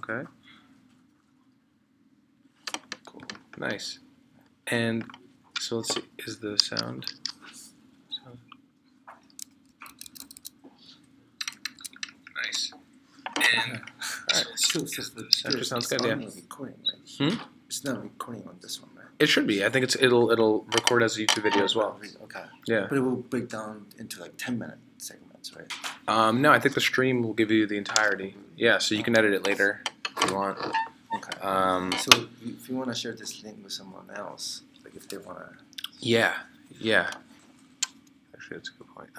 Okay. Cool. Nice. And so let's see. Is the sound? Nice. And all right. So the Sounds good. Yeah. Recording, right? Hmm? It's not recording on this one, right? It should be. I think it'll record as a YouTube video as well. Okay. Yeah. But it will break down into like 10-minute segments, right? No, I think the stream will give you the entirety. Yeah, so you can edit it later if you want. Okay. So if you want to share this link with someone else, like if they want to. yeah. Actually, that's a good point.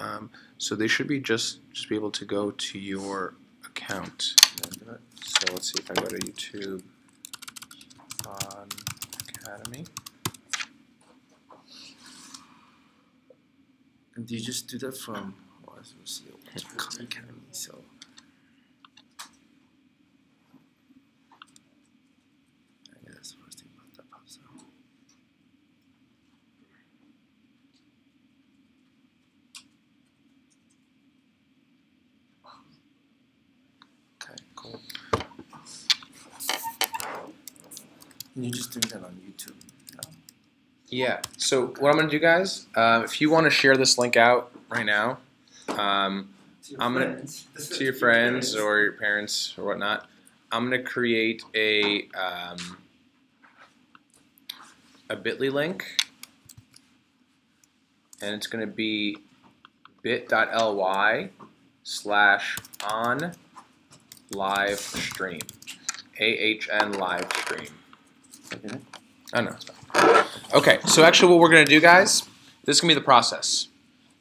So they should be just be able to go to your account. So let's see if I go to YouTube on Academy. And do you just do that from Khan Academy? So. I guess that's the first thing about that pops up. Okay, cool. And you're just doing that on YouTube. Yeah. So what I'm gonna do, guys, if you want to share this link out right now, I'm gonna to your friends or your parents or whatnot. I'm gonna create a Bitly link, and it's gonna be bit.ly/on live stream, AHN live stream. Okay. I know, it's fine. Okay, so actually what we're going to do, guys, this is going to be the process.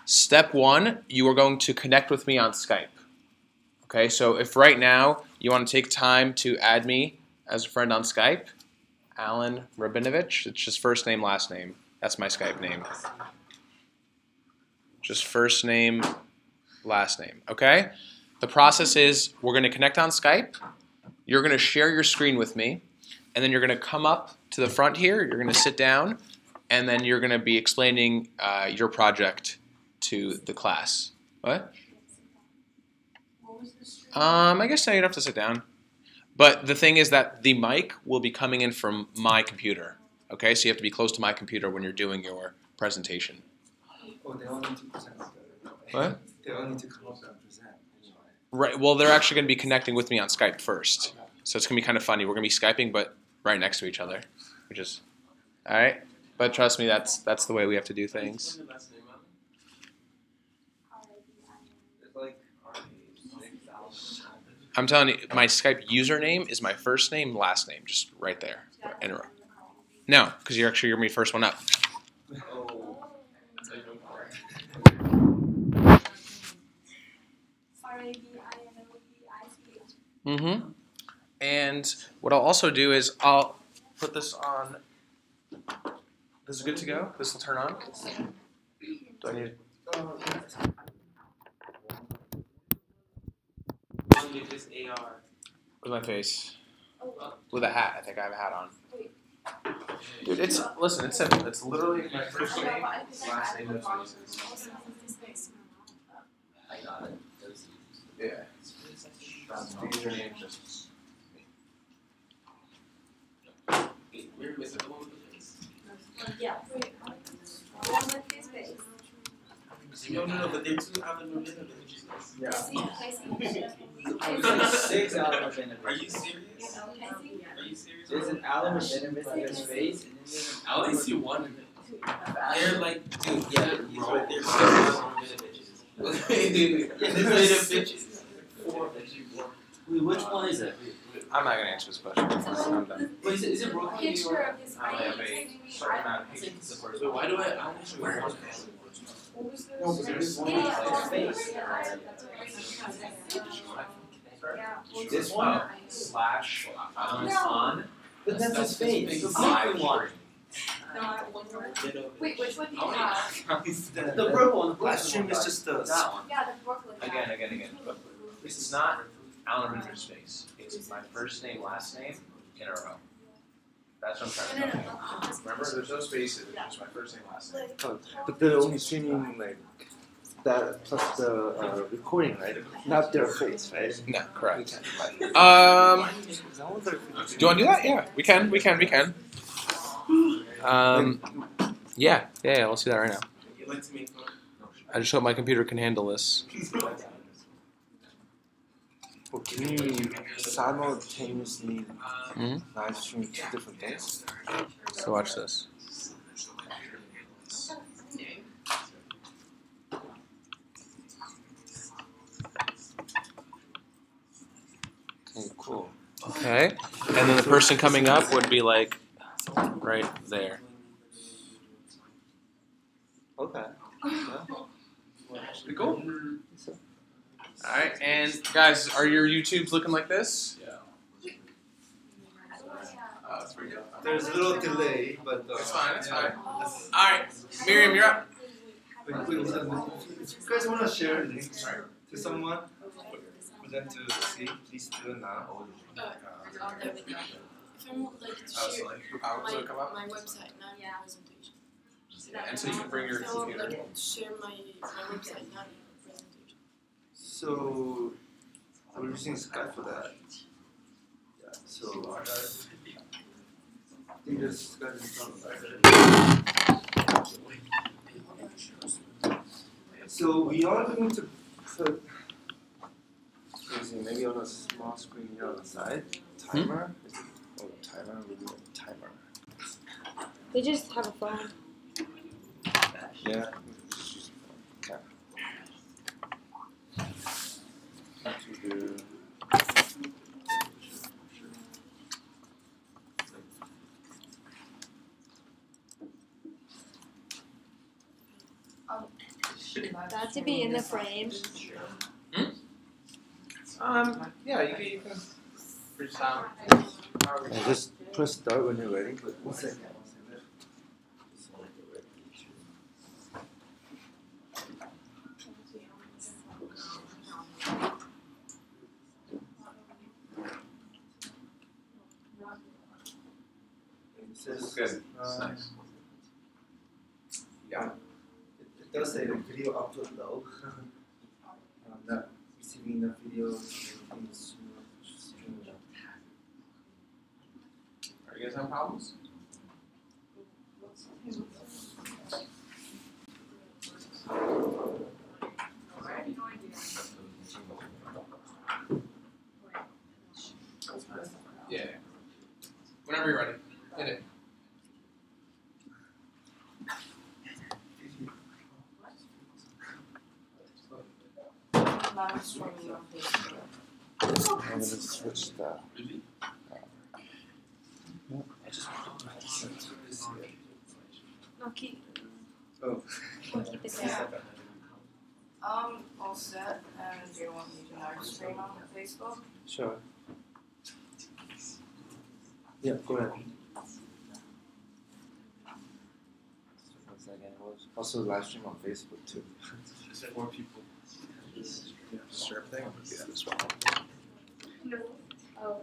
Step 1, you are going to connect with me on Skype. Okay, so if right now you want to take time to add me as a friend on Skype, Alan Rabinovich, it's just first name, last name. That's my Skype name. Just first name, last name, okay? The process is we're going to connect on Skype, you're going to share your screen with me, and then you're going to come up to the front here, you're going to sit down, and then you're going to be explaining your project to the class. What? I guess now you don't have to sit down. But the thing is that the mic will be coming in from my computer. Okay, so you have to be close to my computer when you're doing your presentation. Oh, they all need to present. What? They all need to come up and present. Right, well, they're actually going to be connecting with me on Skype first. So it's going to be kind of funny. We're going to be Skyping, but right next to each other, which is, all right? But trust me, that's the way we have to do things. I'm telling you, my Skype username is my first name, last name, just right there, in a row. No, because you're going to be first one up. Mm-hmm. And what I'll also do is I'll put this on. This is good to go? This will turn on? Do I need with my face? With a hat. I think I have a hat on. Dude, it's simple. It's literally my first name, last name, no spaces. I got it. Yeah. Username just. We're missing the one with the face. Yeah. No, but they two have the Rabinovich. Yeah. 6 Alan Rabinovich. Are you serious? Are you serious? There's an Alan Rabinovich in his face, and then there's an I only see one. They're like, dude, yeah, he's right there. Six Alan Rabinoviches. Yeah, there's later bitches. Wait, which one is it? I'm not gonna answer this question. I'm done. Wait, is it Brooklyn, New Picture York? of his I only have a certain amount of patience. Wait, why do I actually wear one? No, because this one is face. This one? Slash No. But that's his face. his The face. Brooklyn one. Wait, which one do you have? The purple one. The Last Brooklyn stream one. is just the. That one. Yeah, the Brooklyn one. Again. But this is not Alan Rabinovich space. It's my first name, last name in a row. That's what I'm trying to tell you. Remember, there's no spaces. It's just my first name, last name. But they're only streaming like that plus the recording, right? Not their face, right? No, correct. I wonder if Do you want to do that? Yeah, we can. Yeah, let's do that right now. You like to make fun? I just hope my computer can handle this. Well, can you simultaneously Mhm. live stream two different things? So watch this. Okay, cool. Okay, and then the person coming up would be like right there. Okay. Pretty cool. All right, and guys, are your YouTubes looking like this? That's pretty good. There's a little delay, but It's fine. It's fine. All right, Miriam, you're up. If you guys want to share links to someone for them to see, please do it now. There we go. If I'm like to share my website, not your presentation. And so you can bring your I want computer. like to share my website, not your presentation. So we're using Skype for that. Yeah. So I think this Skype is not. So we are going to put maybe on a small screen here on the side. Timer. Oh, timer. We need a timer. They just have a phone. Yeah. Okay. To do. That to be in the frame. Yeah, you can freestyle. Yeah, just press start when you're ready. One second. This is good. Nice. Yeah. It does say the video upload low. Not receiving the video. Are you guys having problems? Yeah. Whenever you're ready. Hit it. I'm gonna switch that. No, keep Oh. it there. All set, and do you want me to live stream on Facebook? Sure. Yeah, go ahead. One second. We'll also live stream on Facebook too. Is there more people? Share thing. I'm gonna do that as well. Oh,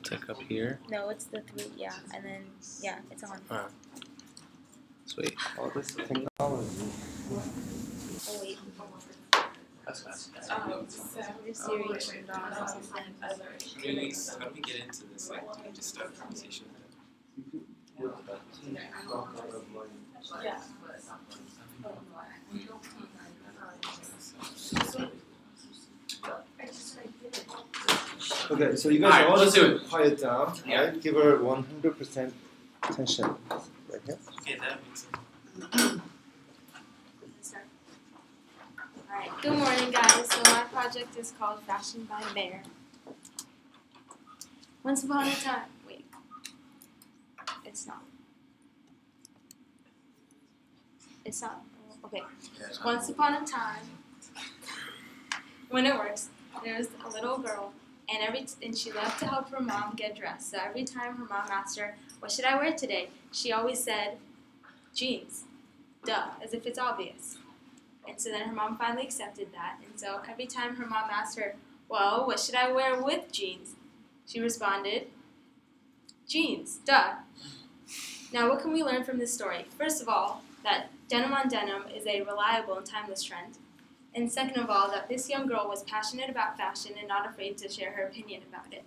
Click up here. no, it's the 3, yeah. And then, yeah, it's on. Sweet. All this technology. Oh, wait. That's fast. Your Siri turned on or something. How do we get into this? Like, do we just start a conversation? Yeah. Okay, so you guys Alright, all let's need do to quiet down. Yeah. Right? Give her 100% attention. Right here. Okay, that makes sense. Alright, good morning guys. So my project is called Fashion by Bear. Once upon a time, wait. It's not. It's not. Okay. Once upon a time, when it works, there was a little girl, and she loved to help her mom get dressed. So every time her mom asked her, "What should I wear today?" she always said, "Jeans." Duh, as if it's obvious. And so then her mom finally accepted that. And so every time her mom asked her, "Well, what should I wear with jeans?" she responded, "Jeans. Duh." Now, what can we learn from this story? First of all, that denim on denim is a reliable and timeless trend. And second of all, that this young girl was passionate about fashion and not afraid to share her opinion about it.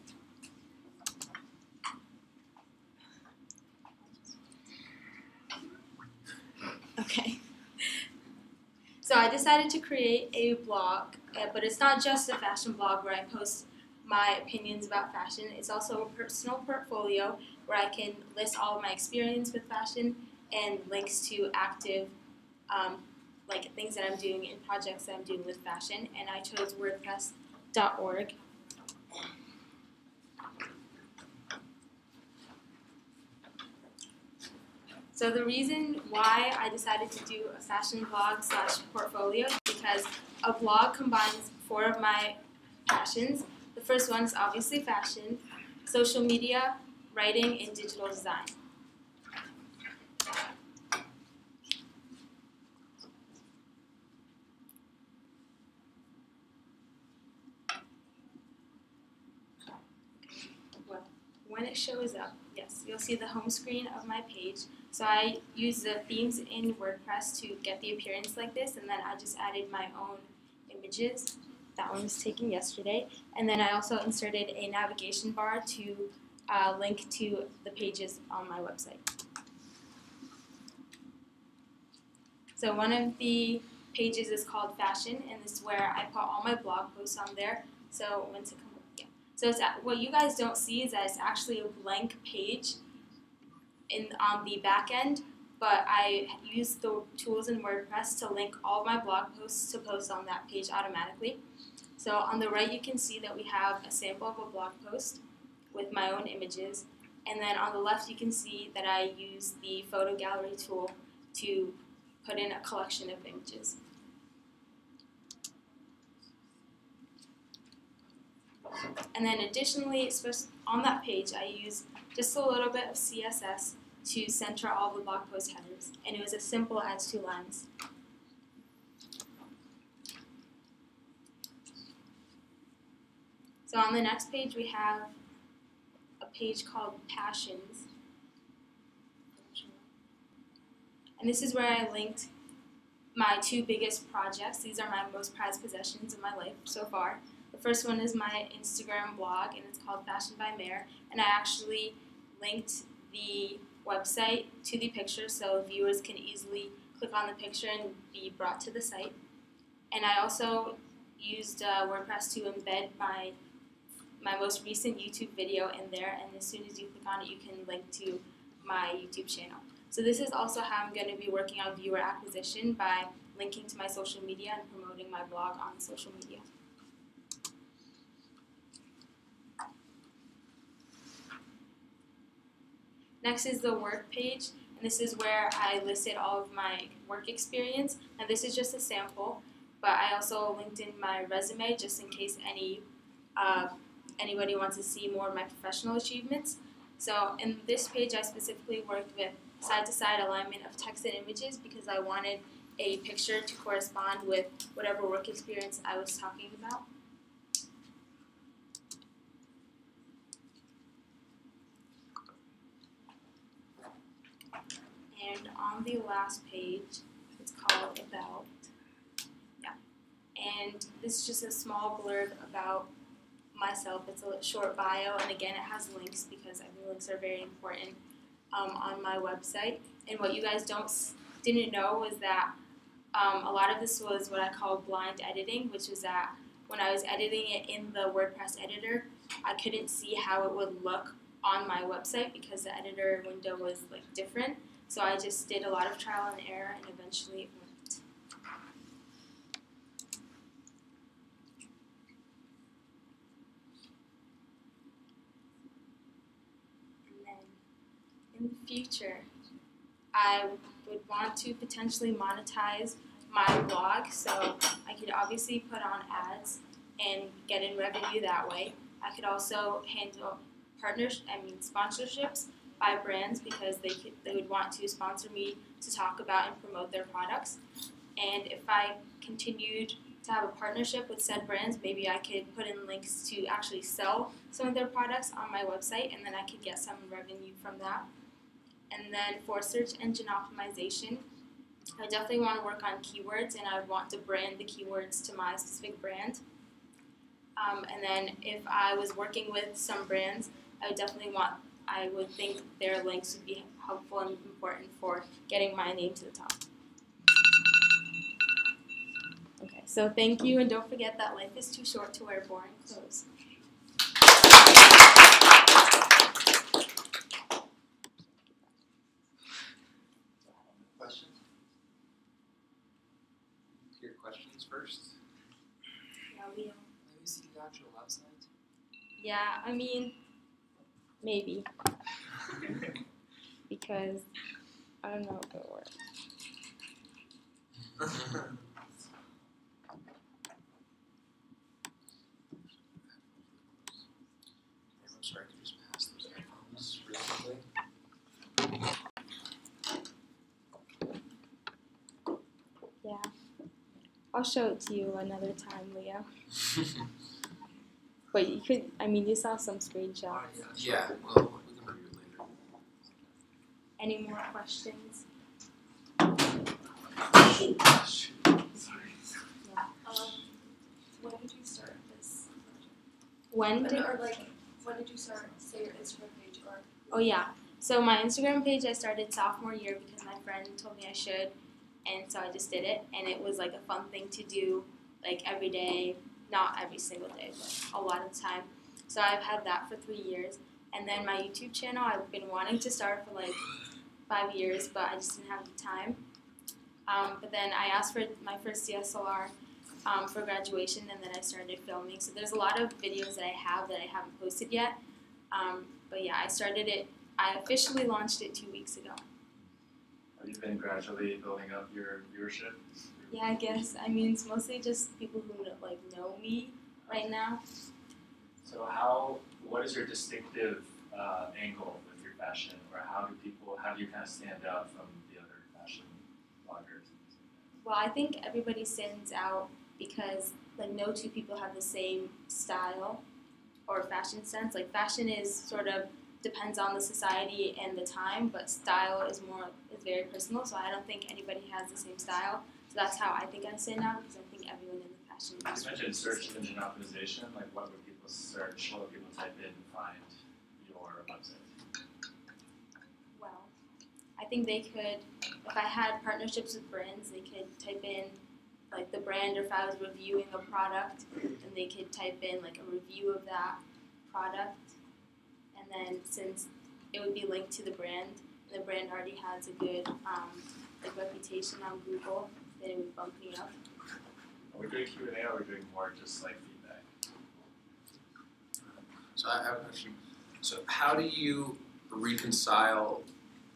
Okay. So I decided to create a blog, but it's not just a fashion blog where I post my opinions about fashion. It's also a personal portfolio where I can list all of my experience with fashion and links to active like things that I'm doing and projects that I'm doing with fashion. And I chose WordPress.org. So the reason why I decided to do a fashion blog / portfolio is because a blog combines 4 of my passions. The first one is obviously fashion, social media, writing, and digital design. Well, when it shows up, yes, you'll see the home screen of my page. So I use the themes in WordPress to get the appearance like this, and then I just added my own images. That one was taken yesterday. And then I also inserted a navigation bar to link to the pages on my website. So one of the pages is called Fashion, and this is where I put all my blog posts on there. So once it comes, yeah. So it's what you guys don't see is that it's actually a blank page on the back end, but I use the tools in WordPress to link all of my blog posts to post on that page automatically. So on the right you can see that we have a sample of a blog post with my own images, and then on the left you can see that I use the photo gallery tool to put in a collection of images. And then additionally, on that page I use just a little bit of CSS to center all the blog post headers, and it was as simple as 2 lines. So on the next page we have a page called Passions, and this is where I linked my 2 biggest projects. These are my most prized possessions in my life so far. The first one is my Instagram blog, and it's called Fashion by Mare, and I actually linked the website to the picture so viewers can easily click on the picture and be brought to the site. And I also used WordPress to embed my most recent YouTube video in there, and as soon as you click on it you can link to my YouTube channel. So this is also how I'm going to be working on viewer acquisition, by linking to my social media and promoting my blog on social media. Next is the work page, and this is where I listed all of my work experience, and this is just a sample, but I also linked in my resume just in case anybody wants to see more of my professional achievements. So in this page I specifically worked with side-to-side alignment of text and images because I wanted a picture to correspond with whatever work experience I was talking about. And on the last page, it's called About. Yeah. And this is just a small blurb about myself. It's a short bio, and again, it has links because I think links are very important on my website. And what you guys didn't know was that a lot of this was what I call blind editing, which was that when I was editing it in the WordPress editor, I couldn't see how it would look on my website because the editor window was like different. So I just did a lot of trial and error, and eventually it worked. And then in the future, I would want to potentially monetize my blog, so I could obviously put on ads and get in revenue that way. I could also handle sponsorships by brands because they would want to sponsor me to talk about and promote their products. And if I continued to have a partnership with said brands, maybe I could put in links to actually sell some of their products on my website, and then I could get some revenue from that. And then for search engine optimization, I definitely want to work on keywords, and I would want to brand the keywords to my specific brand. And then if I was working with some brands, I would think their links would be helpful and important for getting my name to the top. Okay, so thank you, and don't forget that life is too short to wear boring clothes. Questions? Your questions first. Yeah, Leo. Have you seen the actual website? Yeah, I mean, maybe. Because I don't know if it works. I'm sorry, could you just pass those headphones really quickly? Yeah. I'll show it to you another time, Leo. But you could, I mean, you saw some screenshots. Yeah, well, we can review it later. Any more questions? When did you start this? When did, When did you start, say, your Instagram page or? oh yeah. So my Instagram page I started sophomore year because my friend told me I should, and so I just did it, and it was like a fun thing to do, like every day, not every single day, but a lot of the time. So I've had that for 3 years, and then my YouTube channel I've been wanting to start for like 5 years, but I just didn't have the time. But then I asked for my first DSLR for graduation, and then I started filming. So there's a lot of videos that I have that I haven't posted yet. But yeah, I started it. I officially launched it 2 weeks ago. Have you been gradually building up your viewership? Yeah, I guess. I mean, it's mostly just people who like know me right now. So what is your distinctive angle with your fashion, or how do you kind of stand out from the other fashion bloggers? Well, I think everybody stands out because like no two people have the same style or fashion sense. Like fashion is sort of depends on the society and the time, but style is very personal. So I don't think anybody has the same style. So that's how I think I stand out, because I think everyone in the fashion You industry. mentioned search engine optimization. Like, what would people search? What would people type in to find your website? Well, I think they could, if I had partnerships with brands, they could type in like the brand, or if I was reviewing a product, then they could type in like a review of that product. And then since it would be linked to the brand, and the brand already has a good like reputation on Google, then it would bump me up. Are we doing Q&A, or are we doing more just like feedback? So I have a question. So how do you reconcile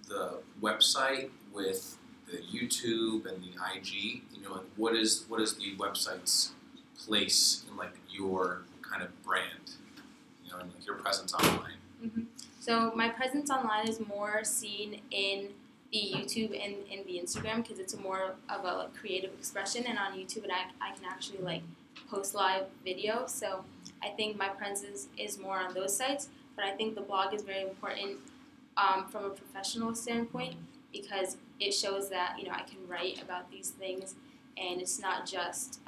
the website with the YouTube and the IG? You know, like what is the website's place in like your kind of brand? You know, and like your presence online. Mm-hmm. So my presence online is more seen in the YouTube and in the Instagram, because it's more of a like, creative expression, and on YouTube I can actually like post live video. So I think my presence is more on those sites, but I think the blog is very important from a professional standpoint, because it shows that, you know, I can write about these things, and it's not just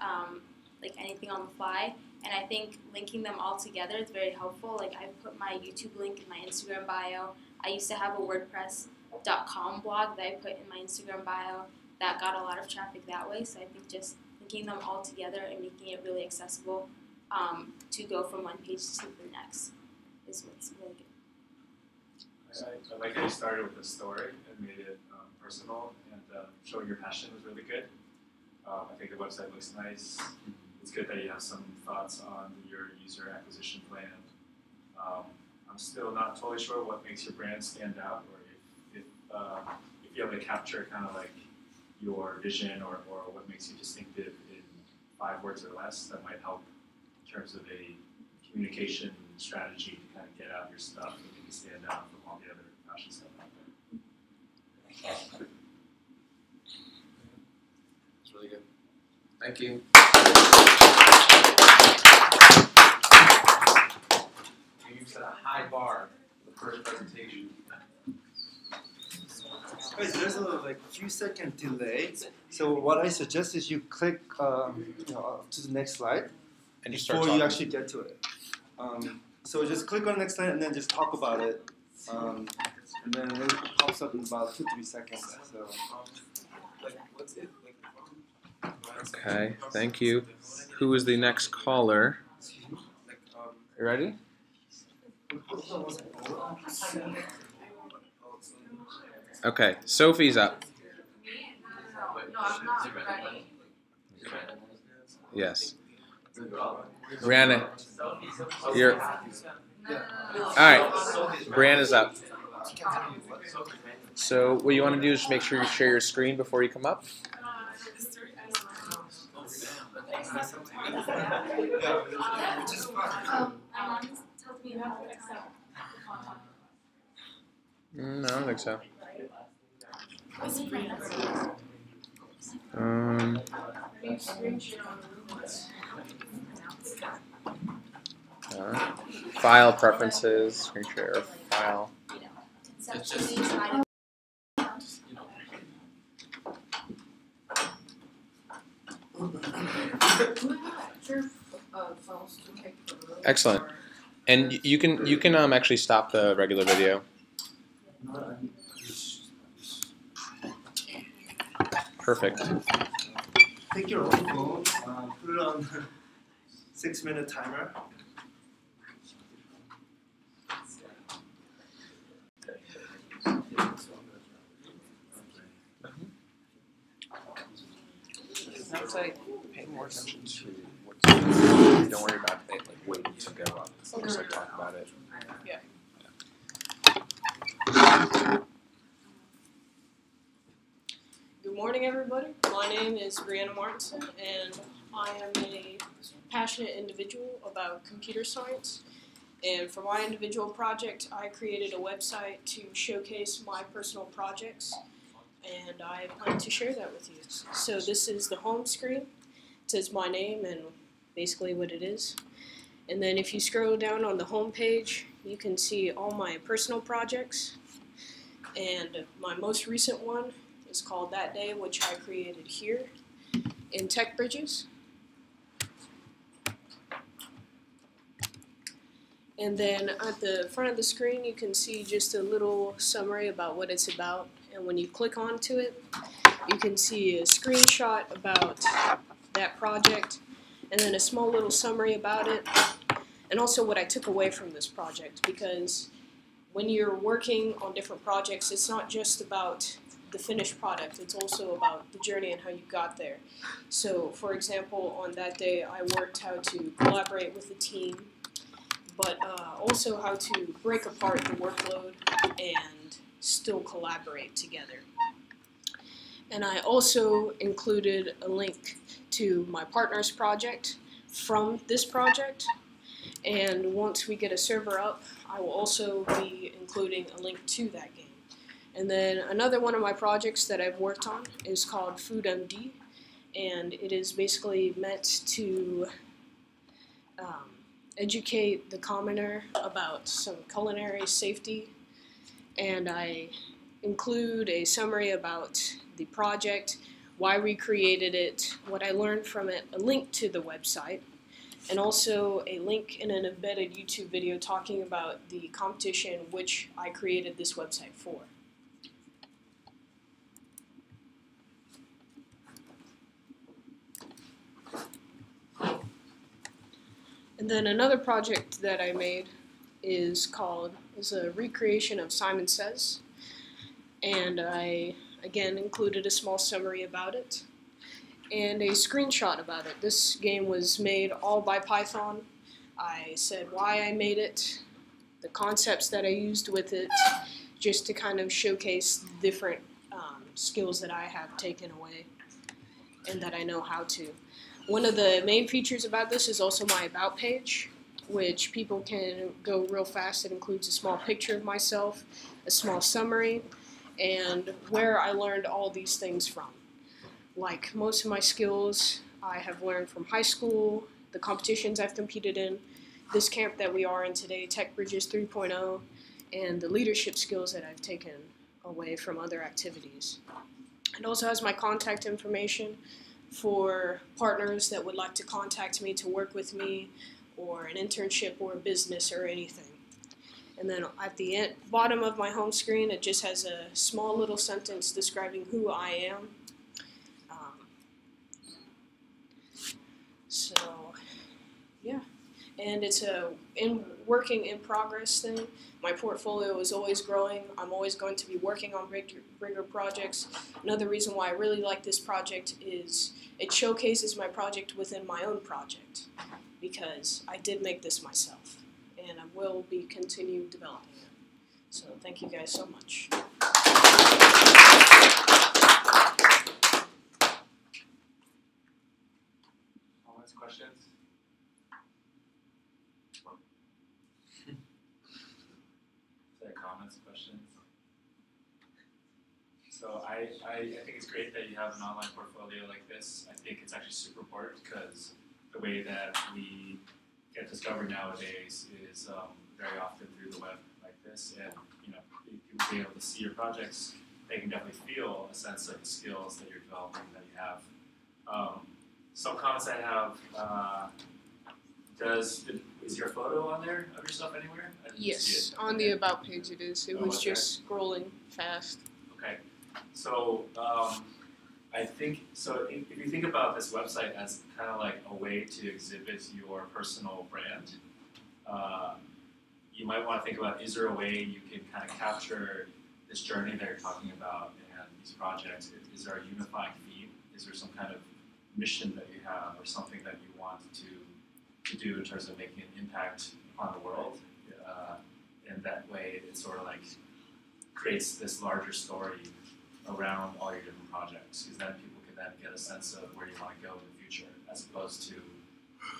like anything on the fly. And I think linking them all together is very helpful. Like I've put my YouTube link in my Instagram bio. I used to have a WordPress.com blog that I put in my Instagram bio that got a lot of traffic that way. So I think just linking them all together and making it really accessible to go from one page to the next is what's really good. I like how you started with a story and made it personal, and showing your passion was really good. I think the website looks nice. It's good that you have some thoughts on your user acquisition plan. I'm still not totally sure what makes your brand stand out, or if you're able to capture kind of like your vision or what makes you distinctive in 5 words or less, that might help in terms of a communication strategy to kind of get out your stuff and make it stand out from all the other fashion stuff out there. It's really good. Thank you. You set a high bar for the first presentation. Guys, there's a like few second delay. So what I suggest is you click to the next slide And you start before talking. you actually get to it. So just click on the next slide and then just talk about it. And then it pops up in about 2-3 seconds. So. Okay, thank you. Who is the next caller? You ready? Okay, Sophie's up. No, I'm not ready. Yes. Brianna, you're. Alright, Brianna's up. So, what you want to do is make sure you share your screen before you come up. No, I don't think so. File preferences, screen share, file. It's just, Excellent. And you can actually stop the regular video. Perfect. Take your own phone, put it on 6-minute timer. Pay more attention to what's don't worry about it like waiting to go up. Just like talk about it. Yeah. Good morning, everybody. My name is Brianna Martinson, and I am a passionate individual about computer science. And for my individual project, I created a website to showcase my personal projects, and I plan to share that with you. So this is the home screen. It says my name and basically what it is. And then if you scroll down on the home page, you can see all my personal projects. And my most recent one is called That Day, which I created here in TechBridges. And then at the front of the screen, you can see just a little summary about what it's about. And when you click onto it, you can see a screenshot about that project, and then a small little summary about it, and also what I took away from this project, because when you're working on different projects, it's not just about the finished product, it's also about the journey and how you got there. So, for example, on that day, I worked how to collaborate with the team, but also how to break apart the workload and still collaborate together. And I also included a link to my partner's project from this project. And once we get a server up, I will also be including a link to that game. And then another one of my projects that I've worked on is called FoodMD. And it is basically meant to educate the commoner about some culinary safety. And I include a summary about the project, why we created it, what I learned from it, a link to the website, and also a link in an embedded YouTube video talking about the competition which I created this website for. And then another project that I made is a recreation of Simon Says, and I again included a small summary about it and a screenshot about it. This game was made all by Python. I said why I made it, the concepts that I used with it, just to kind of showcase different skills that I have taken away and that I know how to. One of the main features about this is also my About page, which people can go real fast. It includes a small picture of myself, a small summary, and where I learned all these things from. Like most of my skills I have learned from high school, the competitions I've competed in, this camp that we are in today, TechBridges 3.0, and the leadership skills that I've taken away from other activities. It also has my contact information for partners that would like to contact me to work with me, or an internship or a business or anything. And then at the bottom of my home screen, it just has a small little sentence describing who I am. So, yeah. And it's a working in progress thing. My portfolio is always growing. I'm always going to be working on bigger projects. Another reason why I really like this project is it showcases my project within my own project, because I did make this myself, and I will be continuing developing it. So thank you guys so much. Comments, questions? Say comments, questions? So I think it's great that you have an online portfolio like this. I think it's actually super important because the way that we get discovered nowadays is very often through the web like this, and people being able to see your projects, they can definitely feel a sense of the skills that you're developing that you have. Some comments I have. Is your photo on there of yourself anywhere? I didn't see Yes, it. on the About page it is. It Oh, was okay. just scrolling fast. Okay, so I think so. If you think about this website as kind of like a way to exhibit your personal brand, you might want to think about: is there a way you can kind of capture this journey that you're talking about and these projects? Is there a unifying theme? Is there some kind of mission that you have, or something that you want to do in terms of making an impact on the world? And that way, it sort of like creates this larger story around all your different projects, because then people can then get a sense of where you want to go in the future, as opposed to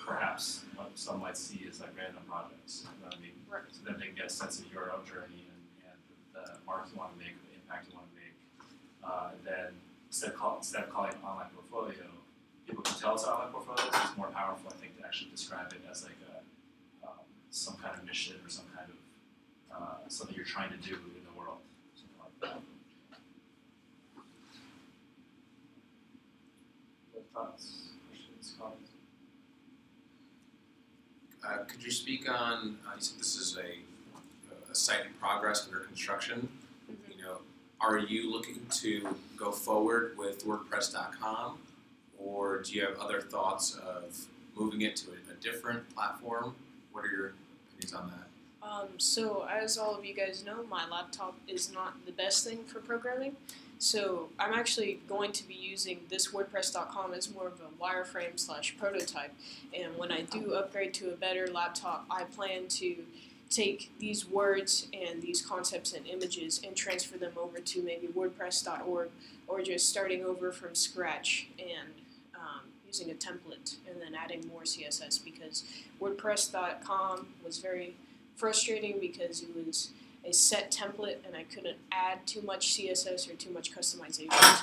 perhaps what some might see as like random projects. You know what I mean? Right. So then they can get a sense of your own journey and the mark you want to make, the impact you want to make. And then instead of calling it online portfolio, people can tell it's an online portfolio. So it's more powerful, I think, to actually describe it as like some kind of mission or some kind of something you're trying to do in the world, something like that. What thoughts, questions, comments? Could you speak on, you said this is a site in progress under construction. Mm-hmm. You know, are you looking to go forward with WordPress.com, or do you have other thoughts of moving it to a different platform? What are your opinions on that? So as all of you guys know, my laptop is not the best thing for programming. So I'm actually going to be using this WordPress.com as more of a wireframe / prototype. And when I do upgrade to a better laptop, I plan to take these words and these concepts and images and transfer them over to maybe WordPress.org, or just starting over from scratch and using a template and then adding more CSS, because WordPress.com was very frustrating because it was a set template and I couldn't add too much CSS or too much customization to it.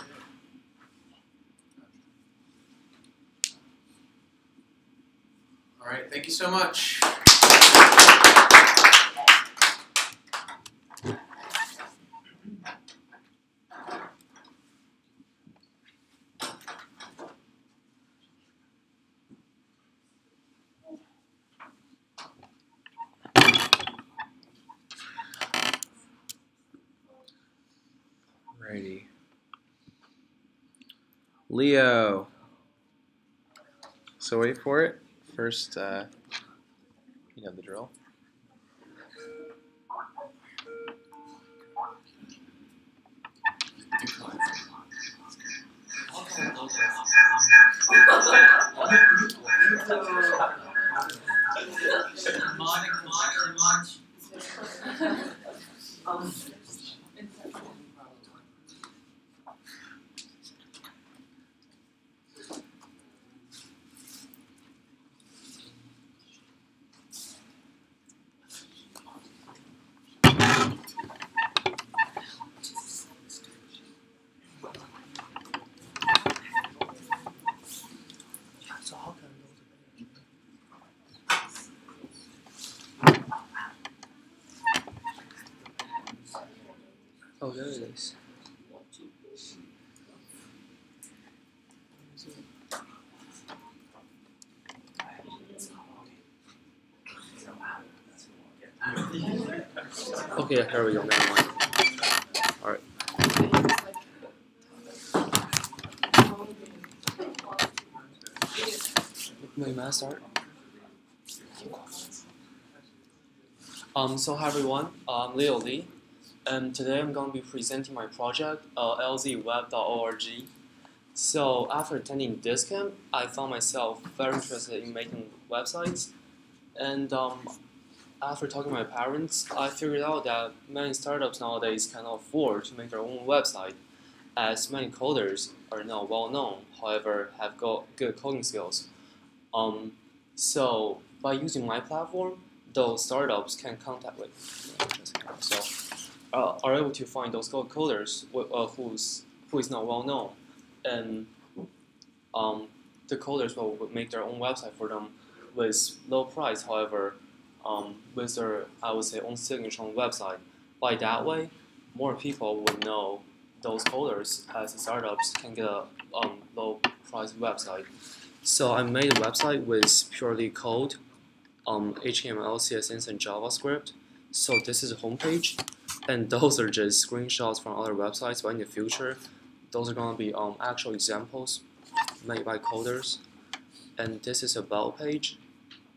All right, thank you so much. Alrighty. Leo. So wait for it. First, you know the drill. Okay, here we go. Never mind. All right. May I start? So hi everyone. I'm Leo Lee, and today I'm going to be presenting my project, lzweb.org. So after attending this camp, I found myself very interested in making websites, and after talking to my parents, I figured out that many startups nowadays cannot afford to make their own website, as many coders are now well known, however, have good coding skills. So by using my platform, those startups can contact with, are able to find those coders who is not well known, and the coders will make their own website for them with low price. However, with their, I would say, own signature on website. By that way, more people would know those coders as the startups can get a low price website. So I made a website with purely code, HTML, CSS, and JavaScript. So this is a homepage, and those are just screenshots from other websites. But in the future, those are going to be actual examples made by coders. And this is a about page,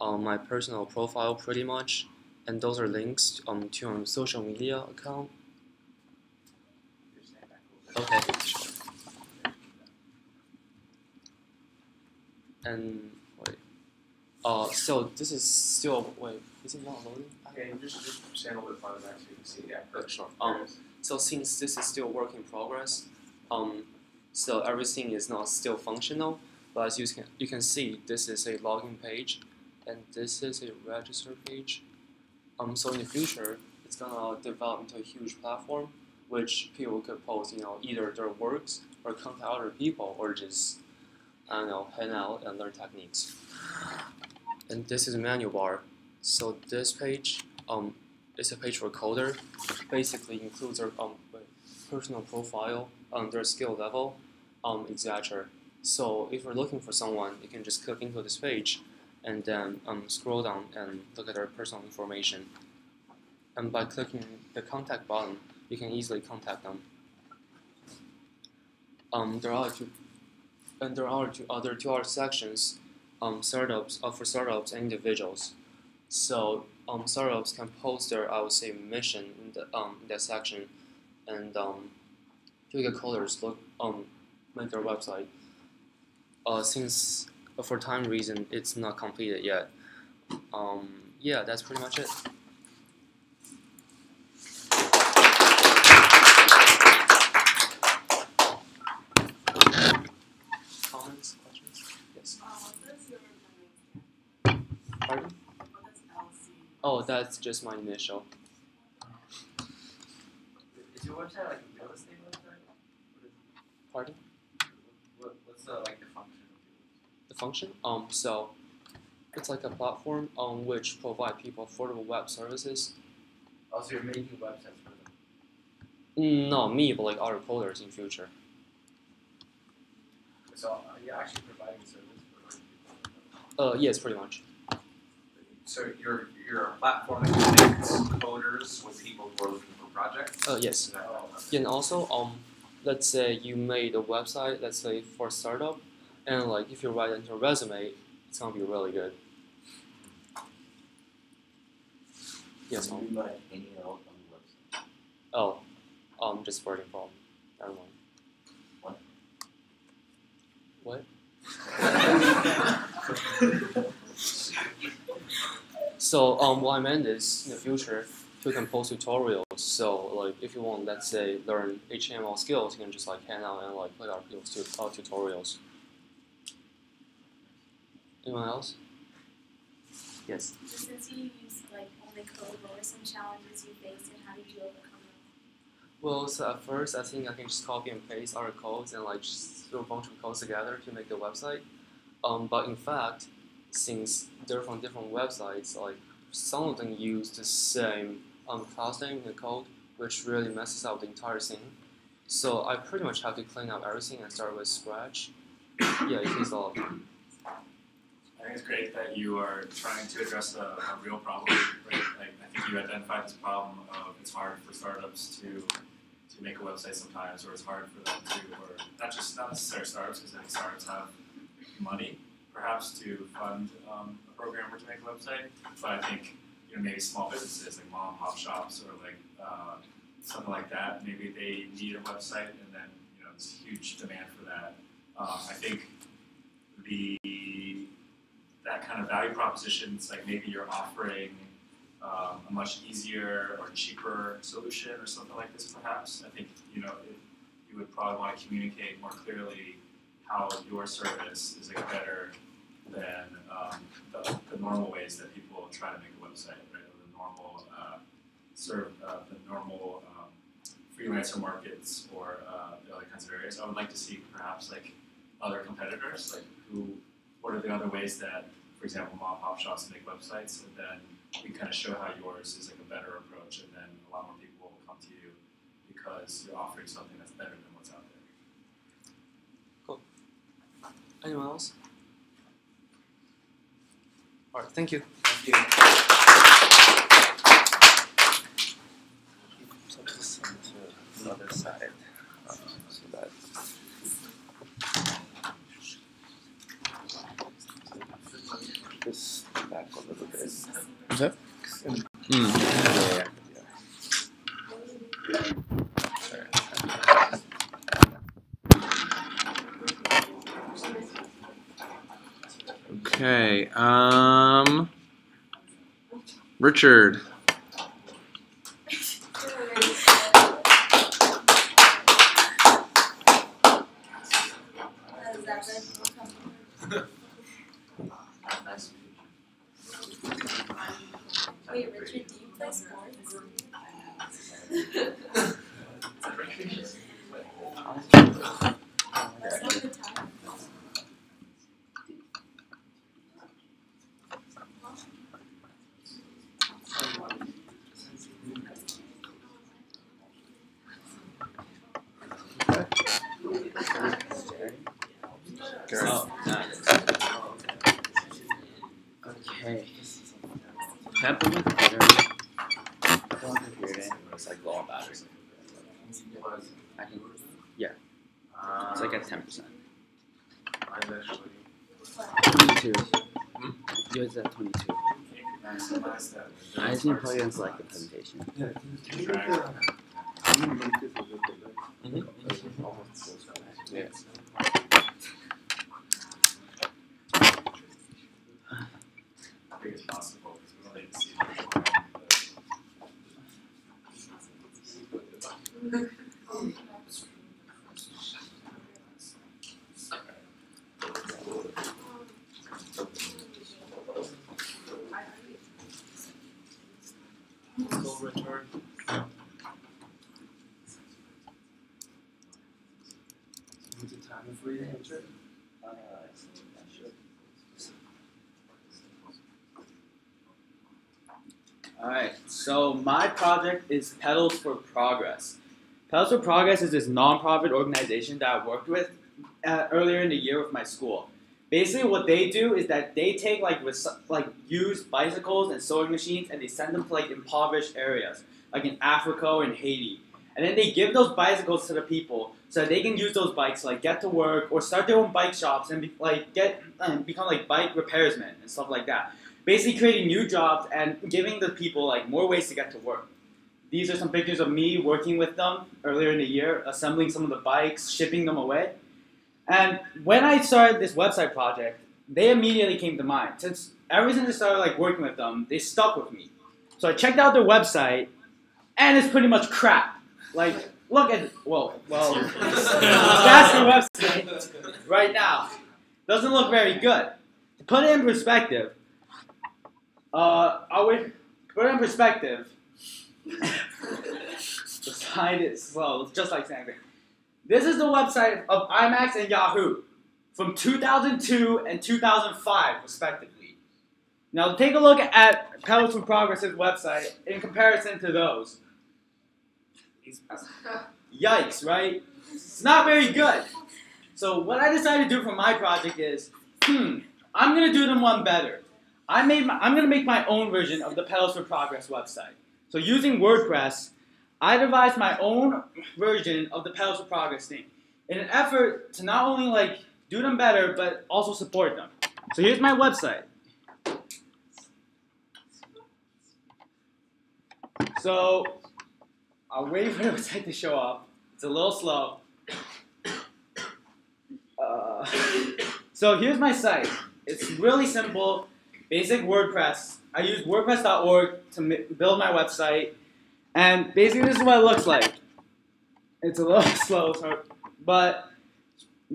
my personal profile pretty much, and those are links to my social media account. Okay. And wait. So this is still, wait, is it not loading? Okay, just stand a little bit farther back so you can see. Yeah, Sure. So since this is still work in progress, so everything is not still functional, but as you can see, this is a login page, and this is a register page. So in the future, it's gonna develop into a huge platform, which people could post, either their works or contact other people, or just, I don't know, hang out and learn techniques. And this is a menu bar. So this page, is a page for coder. Basically includes their personal profile, their skill level, etc. So if you're looking for someone, you can just click into this page, and then scroll down and look at their personal information. And by clicking the contact button, you can easily contact them. There are two other sections, startups for startups and individuals. So startups can post their, I would say, mission in that section, and get coders make their website. Since for time reason it's not completed yet. Yeah, that's pretty much it. Comments, questions? Yes. Pardon? Oh, that's just my initial. Is your website like a real estate website? Pardon? What's the function of The function? So it's like a platform on which provide people affordable web services. Oh, so you're making websites for them? Not me, but like other coders in future. So are you actually providing service for other people? Yes, pretty much. So you're a platform that connects coders with people who are looking for projects? Yes. Is that all? And also, let's say you made a website, let's say for a startup, and like if you write it into a resume, it's gonna be really good. Yes. What do you mean by hanging out on the website? Oh, just wording problem. Never mind. What? What? So what I meant is in the future you can post tutorials. So like if you want, let's say, learn HTML skills, you can just like hang out and like look at people's tutorials. Anyone else? Yes. Since you use only code, what were some challenges you faced and how did you overcome them? Well, so at first I think I can just copy and paste our codes and like just throw a bunch of codes together to make the website. But in fact, since they're from different websites, like some of them use the same class name in the code, which really messes up the entire thing. So I pretty much have to clean up everything and start with scratch. Yeah, it takes a lot of time. I it's great that you are trying to address a real problem, right? Like, I think you identified this problem of it's hard for startups to make a website sometimes, or it's hard for them to, or not necessarily startups, because I think startups have money, perhaps, to fund a programmer to make a website. But I think maybe small businesses like mom and pop shops or like something like that, maybe they need a website, and then there's huge demand for that. I think that kind of value propositions, like maybe you're offering a much easier or cheaper solution or something like this, perhaps. I think you would probably want to communicate more clearly how your service is like better than the normal ways that people try to make a website, right? The normal freelancer markets or the other kinds of areas. I would like to see perhaps like other competitors, like what are the other ways that, for example, mom and pop shops make websites, and then we kind of show how yours is like a better approach, and then a lot more people will come to you because you're offering something that's better than what's out there. Cool. Anyone else? All right, thank you. Thank you. So this onto the other side, so that. This back a little bit. Is that? Yeah. Okay. Richard. Wait, Richard, do you play sports? That's not the time. Oh, nice. Okay. Can I put my computer in? I don't want to hear it. It's like low on battery. I can, yeah. It's like at 10%. 22. Yours at 22. I just need to plug it in select the presentation. Yeah. I think it's possible because we don't need to see Return. When's the time for you to enter? Sure. Alright, so my project is Pedals for Progress. Pedals for Progress is this non-profit organization that I worked with earlier in the year with my school. Basically what they do is that they take like used bicycles and sewing machines and they send them to like impoverished areas, like in Africa or in Haiti. And then they give those bicycles to the people so that they can use those bikes to like get to work or start their own bike shops and become like bike repairsmen and stuff like that. Basically creating new jobs and giving the people like more ways to get to work. These are some pictures of me working with them earlier in the year, assembling some of the bikes, shipping them away. And when I started this website project, they immediately came to mind. Since ever since I started like working with them, they stuck with me. So I checked out their website, and it's pretty much crap. Like, look at that's the website right now. Doesn't look very good. To put it in perspective, the side is slow, just like Sangre. This is the website of IMAX and Yahoo from 2002 and 2005, respectively. Now, take a look at Pedals for Progress's website in comparison to those. Yikes, right? It's not very good. So what I decided to do for my project is, I'm gonna do them one better. I'm gonna make my own version of the Pedals for Progress website. So using WordPress, I devised my own version of the Pedals for Progress thing in an effort to not only like do them better, but also support them. So here's my website. So I'll wait for the website to show up. It's a little slow. So here's my site. It's really simple, basic WordPress. I use WordPress.org to build my website, and basically this is what it looks like. It's a little slow, but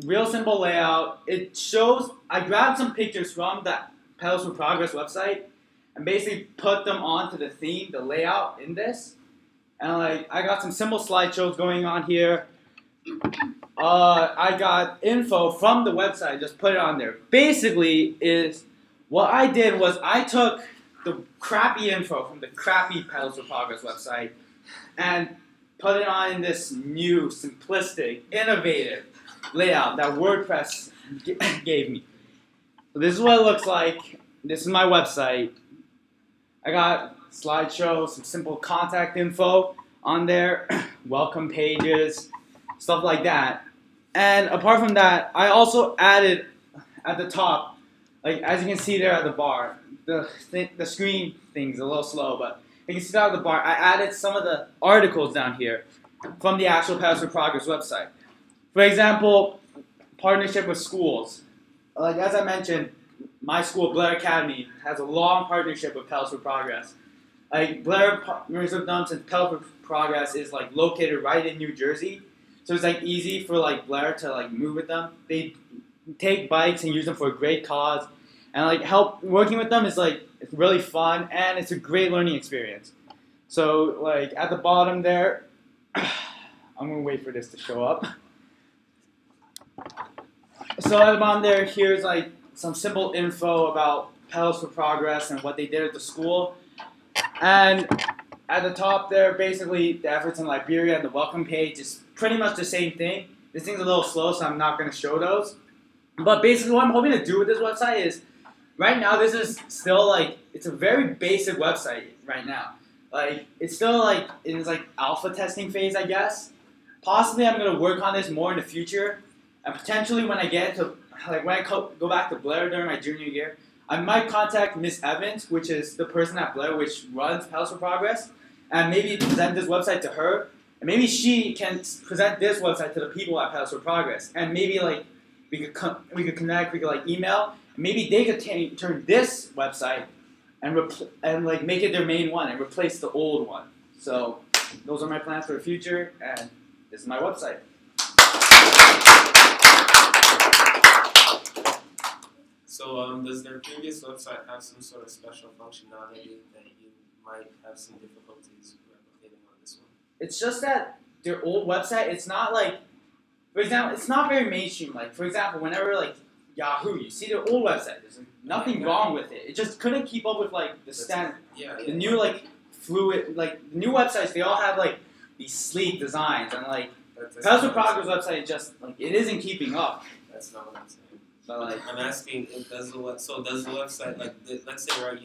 real simple layout. It shows, I grabbed some pictures from that Pedals for Progress website and basically put them onto the theme, the layout in this. And like, I got some simple slideshows going on here. I got info from the website, just put it on there. Basically, what I did was I took the crappy info from the crappy Pedals for Progress website and put it on in this new, simplistic, innovative layout that WordPress gave me. So this is what it looks like. This is my website. I got slideshows, some simple contact info on there, welcome pages, stuff like that. And apart from that, I also added at the top, like as you can see there at the bar, the screen thing's a little slow, but you can see that at the bar, I added some of the articles down here from the actual Pedals for Progress website. For example, partnership with schools. Like as I mentioned, my school, Blair Academy, has a long partnership with Pedals for Progress. Like Blair partners with them since Pedals for Progress is like located right in New Jersey, so it's like easy for like Blair to like move with them. They take bikes and use them for a great cause, and like working with them is like it's really fun and it's a great learning experience. So like at the bottom there, I'm gonna wait for this to show up. So at the bottom there, here's like some simple info about Pedals for Progress and what they did at the school. And at the top there, basically the efforts in Liberia and the welcome page is pretty much the same thing. This thing's a little slow, so I'm not going to show those. But basically what I'm hoping to do with this website is, right now this is still like, it's a very basic website right now. Like, it's still like, in its like alpha testing phase, I guess. Possibly I'm going to work on this more in the future. And potentially when I get to, like when I go back to Blair during my junior year, I might contact Miss Evans, which is the person at Blair which runs Pedals for Progress, and maybe present this website to her. And maybe she can present this website to the people at Pedals for Progress. And maybe like we could connect, we could like email. And maybe they could turn this website and like make it their main one and replace the old one. So those are my plans for the future, and this is my website. So does their previous website have some sort of special functionality that you might have some difficulties replicating on this one? It's just that their old website, it's not like, for example, it's not very mainstream. Like, for example, whenever like Yahoo, you see their old website, there's nothing wrong with it. It just couldn't keep up with like the standard. The new like fluid, like the new websites, they all have like these sleek designs, and like Pedals for Progress website just like it isn't keeping up. That's not what I'm saying. But like, I'm asking, does the website, like, let's say, right,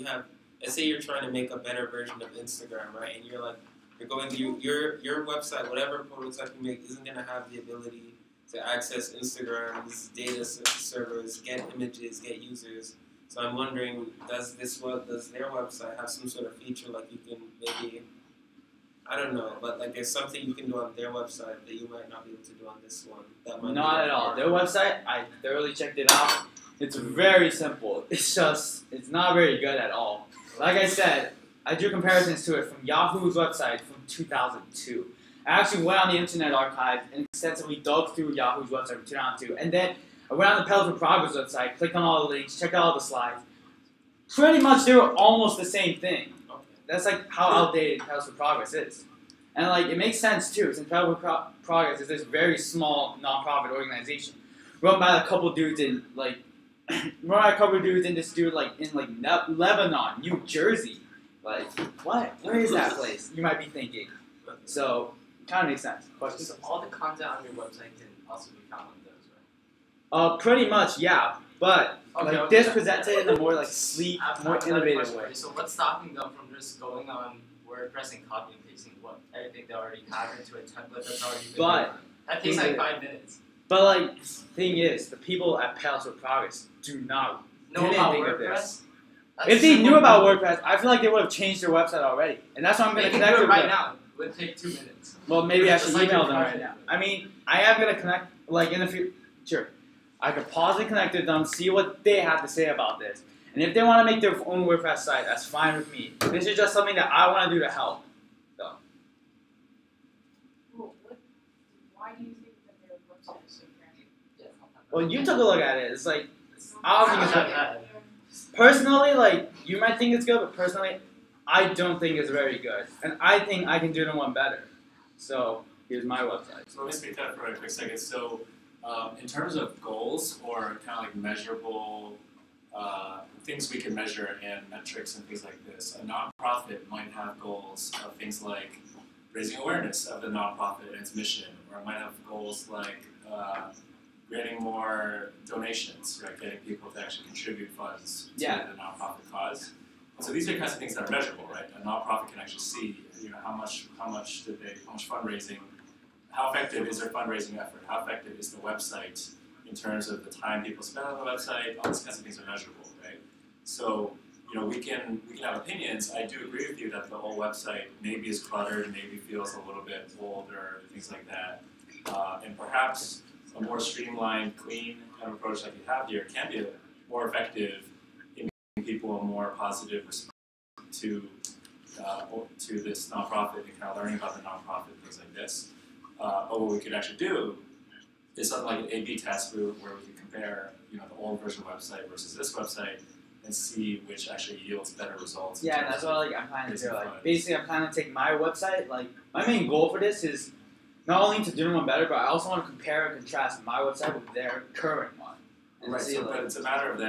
let's say you're trying to make a better version of Instagram, right, and you're going through your website, whatever prototype you make isn't going to have the ability to access Instagram's data servers, get images, get users. So I'm wondering, does their website have some sort of feature, like you can maybe, I don't know, but like there's something you can do on their website that you might not be able to do on this one? That might not at all. Their website, I thoroughly checked it out. It's very simple. It's not very good at all. Like I said, I drew comparisons to it from Yahoo's website from 2002. I actually went on the Internet Archive and extensively dug through Yahoo's website from 2002. And then I went on the Pedals for Progress website, clicked on all the links, checked out all the slides. Pretty much they were almost the same thing. That's like how outdated Pedals for Progress is. And like it makes sense too, since Pedals for Progress is this very small non-profit organization run by a couple dudes in like this dude like in like Lebanon, New Jersey. Like what? Where is that place? You might be thinking. So kind of makes sense. Questions? So all the content on your website can also be found on those, right? Pretty much, yeah. but like this presents it in a more like sleek, more I've got a innovative question. way. So what's stopping them from just going on WordPress and copy and pasting what everything they already have into a template that's already been But done? That takes like 5 minutes. But like, thing is, the people at Pedals for Progress do not Know didn't about think of WordPress? this. That's If they simple knew about problem. WordPress, I feel like they would have changed their website already, and that's why I'm They gonna can connect do it with right them. now. It would take 2 minutes. Well, maybe I Just should like email your them right project. now. I mean, I am gonna connect, like in the future. I could pause and connect with them, see what they have to say about this, and if they want to make their own WordPress site, that's fine with me. This is just something that I want to do to help. Why do you think that their website is so crappy? Well, you took a look at it. It's like I don't think it's good. that. Personally, like you might think it's good, but personally, I don't think it's very good, and I think I can do the one better. So here's my website. So let me speak to that for a quick second. So, in terms of goals or kind of like measurable things we can measure and metrics and things like this, a nonprofit might have goals of things like raising awareness of the nonprofit and its mission, or it might have goals like getting more donations, right? Getting people to actually contribute funds to Yeah. the nonprofit cause. So these are kinds of things that are measurable, right? A nonprofit can actually see, how much fundraising, how effective is their fundraising effort, how effective is the website in terms of the time people spend on the website. All these kinds of things are measurable, right? So, we can have opinions. I do agree with you that the whole website maybe is cluttered, maybe feels a little bit older, things like that, and perhaps a more streamlined, clean kind of approach like you have here can be more effective in giving people a more positive response to this nonprofit and kind of learning about the nonprofit and things like this. But what we could actually do is something like an A/B test where we can compare, the old version website versus this website and see which actually yields better results. Yeah, and that's what I'm planning to do. Like, basically, I'm planning to take my website. Like, my main goal for this is not only to do one better, but I also want to compare and contrast my website with their current one. And Right, see, so, like, but it's a matter of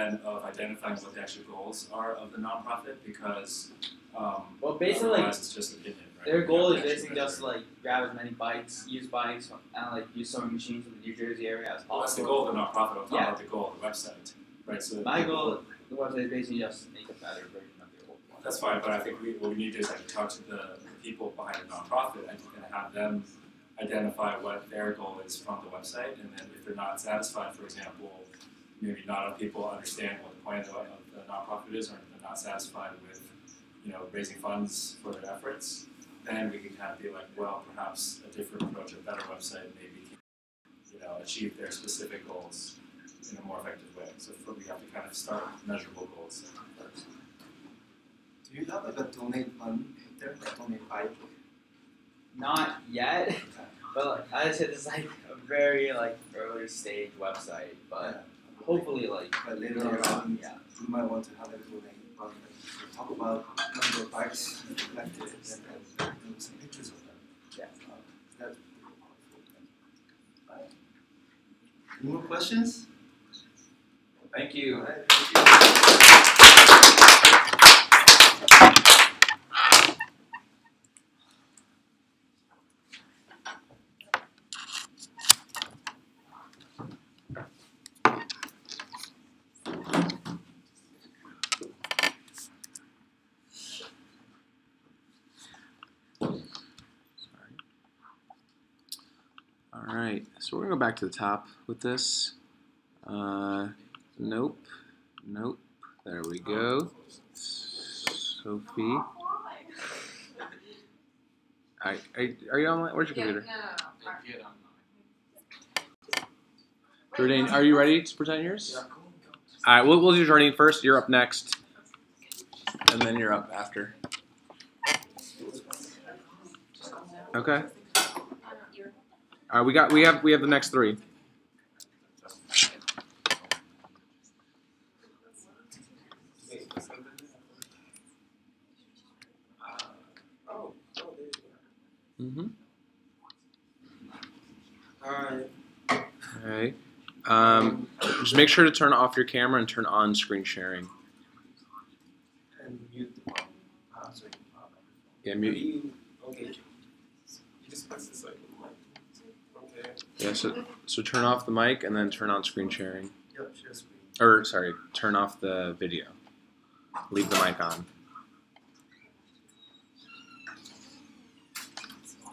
identifying what the actual goals are of the nonprofit because well, basically, like, otherwise it's just opinion, right? their You goal have is to basically actually just measure. like grab as many bikes, use bikes, and like use sewing machines from the New Jersey area as Well, that's the possible. goal of the nonprofit. I'm talking Yeah. about the goal of the website, right? So My goal, of the website is basically just make a better version of the old one. That's fine, but I think what we need to do is actually talk to the people behind the nonprofit and have them identify what their goal is from the website, and then if they're not satisfied, for example, maybe not enough people understand what the point of the nonprofit is, or they're not satisfied with, raising funds for their efforts, then we can kind of be like, well, perhaps a different approach, a better website, maybe can, achieve their specific goals in a more effective way. So we have to kind of start with measurable goals first. Do you have like a donate button there, like donate bike? Not yet, but like, I said, it's like a very like early stage website, but hopefully like But later on, you might want to have a donate button. So talk about number of bikes collected and some pictures of them. Yeah. That's right. Any more questions? Thank you. All right, thank you. All right, so we're gonna go back to the top with this. Nope. There we go. Sophie. Are you online? Where's your computer? Jordan, are you ready to present yours? Yeah, cool. All right, we'll do Jordan first. You're up next, and then you're up after. Okay. All right, we have the next three. Mm-hmm. Alright. All right. Just make sure to turn off your camera and turn on screen sharing. And mute the one. Sorry. Yeah, mute. Okay. You just press this like okay. Yeah, so turn off the mic and then turn on screen sharing. Yep, share screen. Or sorry, turn off the video. Leave the mic on.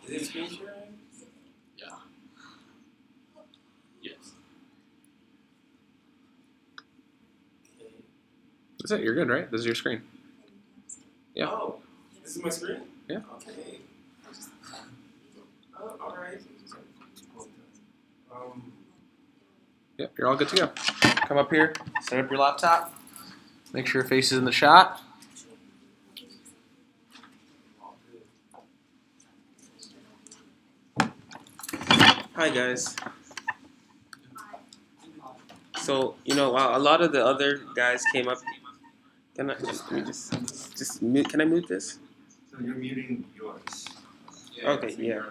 Is it screen sharing? Yeah. Yes. Okay. That's it. You're good, right? This is your screen. Yeah. Oh, this is my screen? Yeah. Okay. Oh, alright. Yep, you're all good to go. Come up here, set up your laptop. Make sure your face is in the shot. Hi guys. So while a lot of the other guys came up, can I just mute? Can I mute this? So you're muting yours. Okay, yeah.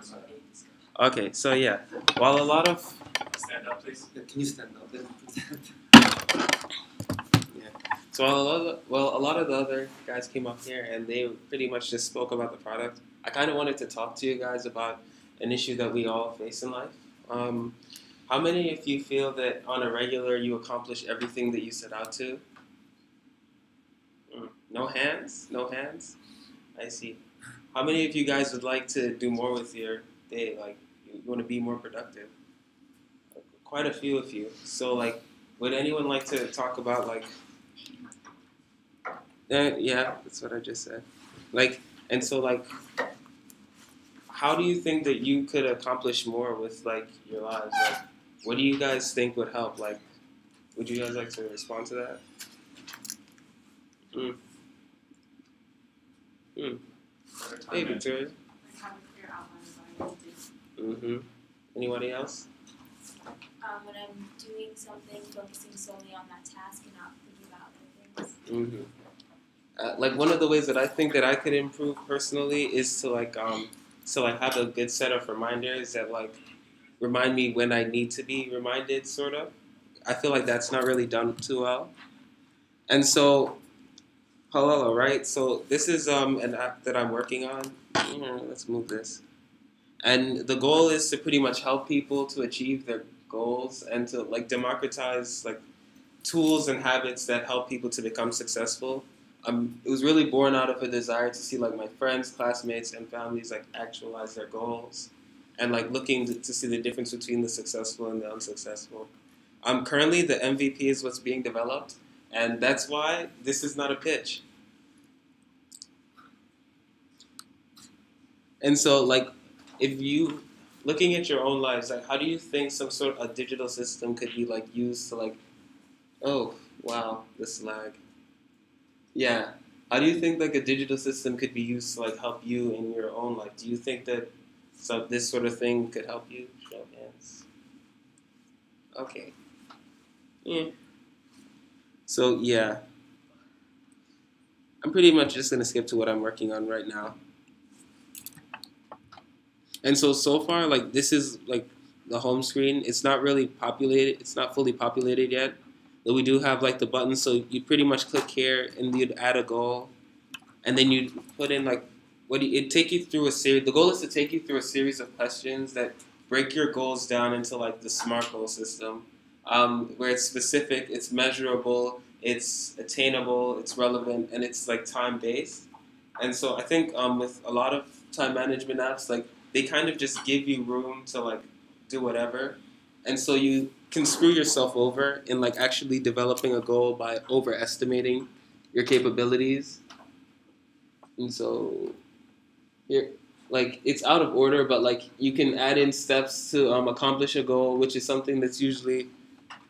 Okay, so yeah, while a lot of Stand up, please. Can you stand up? So a lot of the other guys came up here and they pretty much just spoke about the product. I kind of wanted to talk to you guys about an issue that we all face in life. How many of you feel that on a regular you accomplish everything that you set out to? No hands? No hands? I see. How many of you guys would like to do more with your day? Like, you want to be more productive? Quite a few of you. So, like, would anyone like to talk about, like, yeah, that's what I just said. Like, and so, like, how do you think that you could accomplish more with, like, your lives? Like, what do you guys think would help? Like, would you guys like to respond to that? Hey, Victoria. Anybody else? When I'm doing something, focusing solely on that task and not thinking about other things. Like one of the ways that I think that I could improve personally is to have a good set of reminders that like remind me when I need to be reminded, sort of. I feel like that's not really done too well. And so, hello, right? So this is an app that I'm working on. Let's move this. And the goal is to pretty much help people to achieve their goals and to like democratize like tools and habits that help people to become successful. It was really born out of a desire to see like my friends, classmates, and families like actualize their goals, and like looking to see the difference between the successful and the unsuccessful. Currently, the MVP is what's being developed, and that's why this is not a pitch. And so, like, if you looking at your own lives, like, how do you think some sort of a digital system could be like used to like, oh wow, this lag. Yeah. How do you think like a digital system could be used to like help you in your own life? Do you think that this sort of thing could help you? Show of hands. Okay. Yeah. So yeah. I'm pretty much just gonna skip to what I'm working on right now. And so far, like this is like the home screen. It's not really populated. It's not fully populated yet. But we do have like the buttons, so you pretty much click here and you'd add a goal, and then you put in like it take you through a series. The goal is to take you through a series of questions that break your goals down into like the SMART goal system, where it's specific, it's measurable, it's attainable, it's relevant, and it's like time based. And so I think with a lot of time management apps, like they kind of just give you room to like do whatever, and so you can screw yourself over in like actually developing a goal by overestimating your capabilities. And so you're like it's out of order, but like you can add in steps to accomplish a goal, which is something that's usually